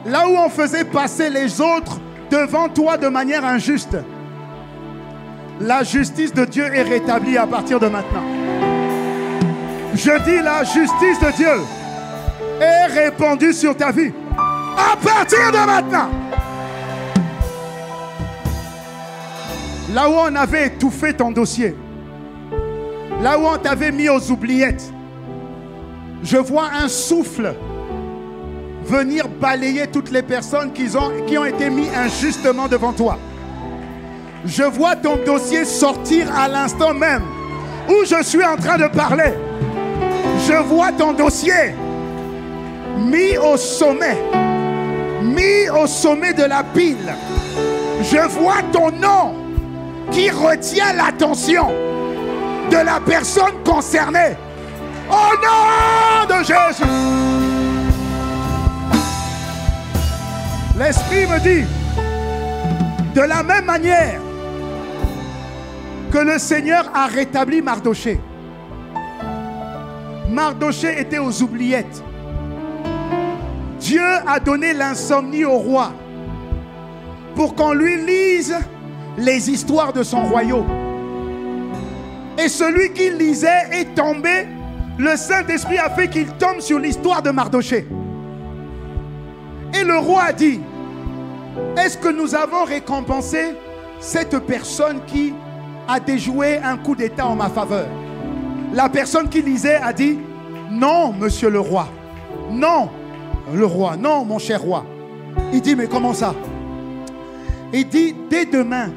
là où on faisait passer les autres devant toi de manière injuste, la justice de Dieu est rétablie à partir de maintenant. Je dis la justice de Dieu est répandue sur ta vie à partir de maintenant. Là où on avait étouffé ton dossier, là où on t'avait mis aux oubliettes, je vois un souffle venir balayer toutes les personnes qui ont été mises injustement devant toi. Je vois ton dossier sortir à l'instant même où je suis en train de parler. Je vois ton dossier mis au sommet de la pile. Je vois ton nom qui retient l'attention de la personne concernée. Au nom de Jésus. L'Esprit me dit, de la même manière que le Seigneur a rétabli Mardoché. Mardoché était aux oubliettes. Dieu a donné l'insomnie au roi pour qu'on lui lise les histoires de son royaume. Et celui qui lisait est tombé. Le Saint-Esprit a fait qu'il tombe sur l'histoire de Mardoché. Et le roi a dit, est-ce que nous avons récompensé cette personne qui a déjoué un coup d'État en ma faveur? La personne qui lisait a dit, non, monsieur le roi. Non, le roi. Non, mon cher roi. Il dit, mais comment ça? Il dit, dès demain,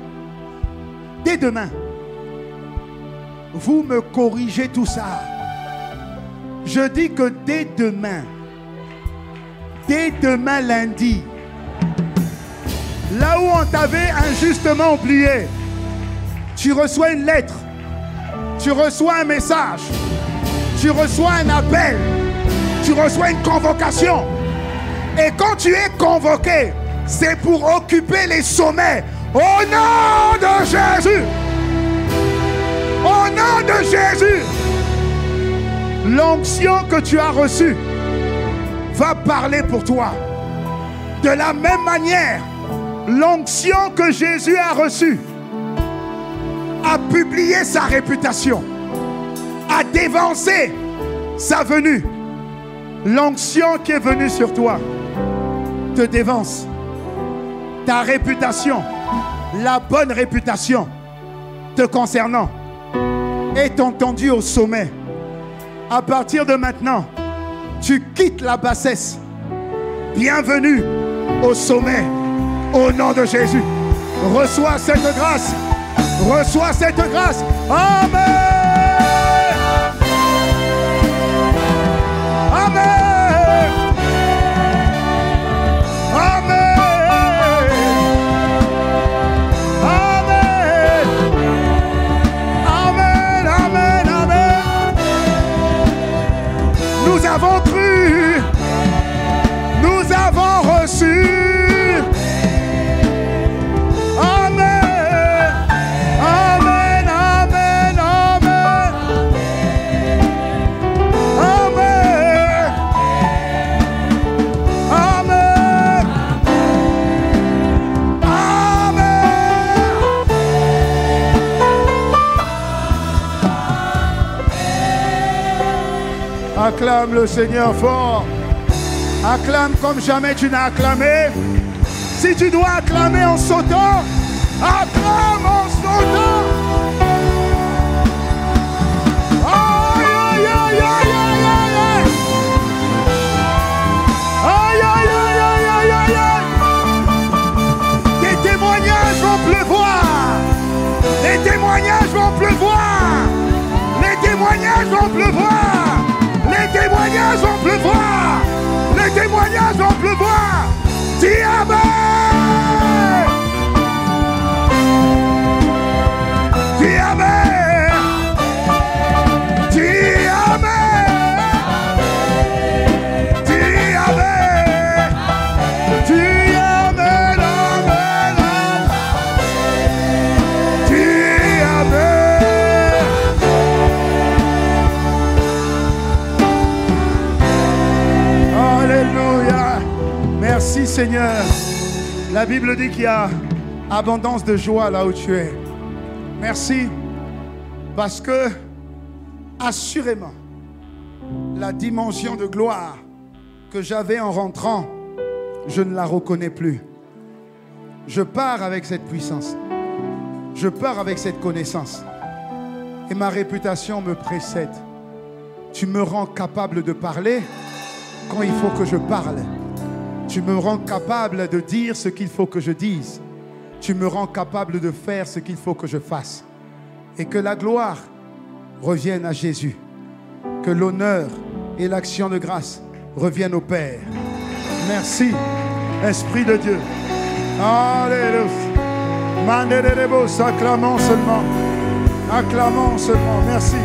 vous me corrigez tout ça. Je dis que dès demain lundi, là où on t'avait injustement oublié, tu reçois une lettre, tu reçois un message, tu reçois un appel, tu reçois une convocation. Et quand tu es convoqué, c'est pour occuper les sommets. Au nom de Jésus. Au nom de Jésus. L'onction que tu as reçue va parler pour toi. De la même manière, l'onction que Jésus a reçue a publié sa réputation, a dévancé sa venue. L'onction qui est venue sur toi te dévance. Ta réputation, la bonne réputation te concernant est entendue au sommet. À partir de maintenant, tu quittes la bassesse. Bienvenue au sommet. Au nom de Jésus. Reçois cette grâce. Reçois cette grâce. Amen. Amen. Amen. Amen. Amen. Amen. Amen. Nous avons cru. Nous avons reçu. Acclame le Seigneur fort. Acclame comme jamais tu n'as acclamé. Si tu dois acclamer en sautant, acclame en sautant. Aïe, aïe, aïe, aïe, aïe, aïe. Aïe, aïe, aïe, aïe, aïe, aïe, aïe. Des témoignages vont pleuvoir. Les témoignages vont pleuvoir. Les témoignages vont pleuvoir. Les témoignages vont pleuvoir. Les témoignages vont pleuvoir. Dis Amen. Dis Amen. Dis Amen. Dis Amen. Dis Amen. Amen. Dis Amen. Alléluia. Merci Seigneur. La Bible dit qu'il y a abondance de joie là où tu es. Merci parce que assurément la dimension de gloire que j'avais en rentrant, je ne la reconnais plus. Je pars avec cette puissance. Je pars avec cette connaissance. Et ma réputation me précède. Tu me rends capable de parler quand il faut que je parle. Tu me rends capable de dire ce qu'il faut que je dise. Tu me rends capable de faire ce qu'il faut que je fasse. Et que la gloire revienne à Jésus. Que l'honneur et l'action de grâce reviennent au Père. Merci, Esprit de Dieu. Alléluia. Acclamons seulement. Acclamons seulement. Merci.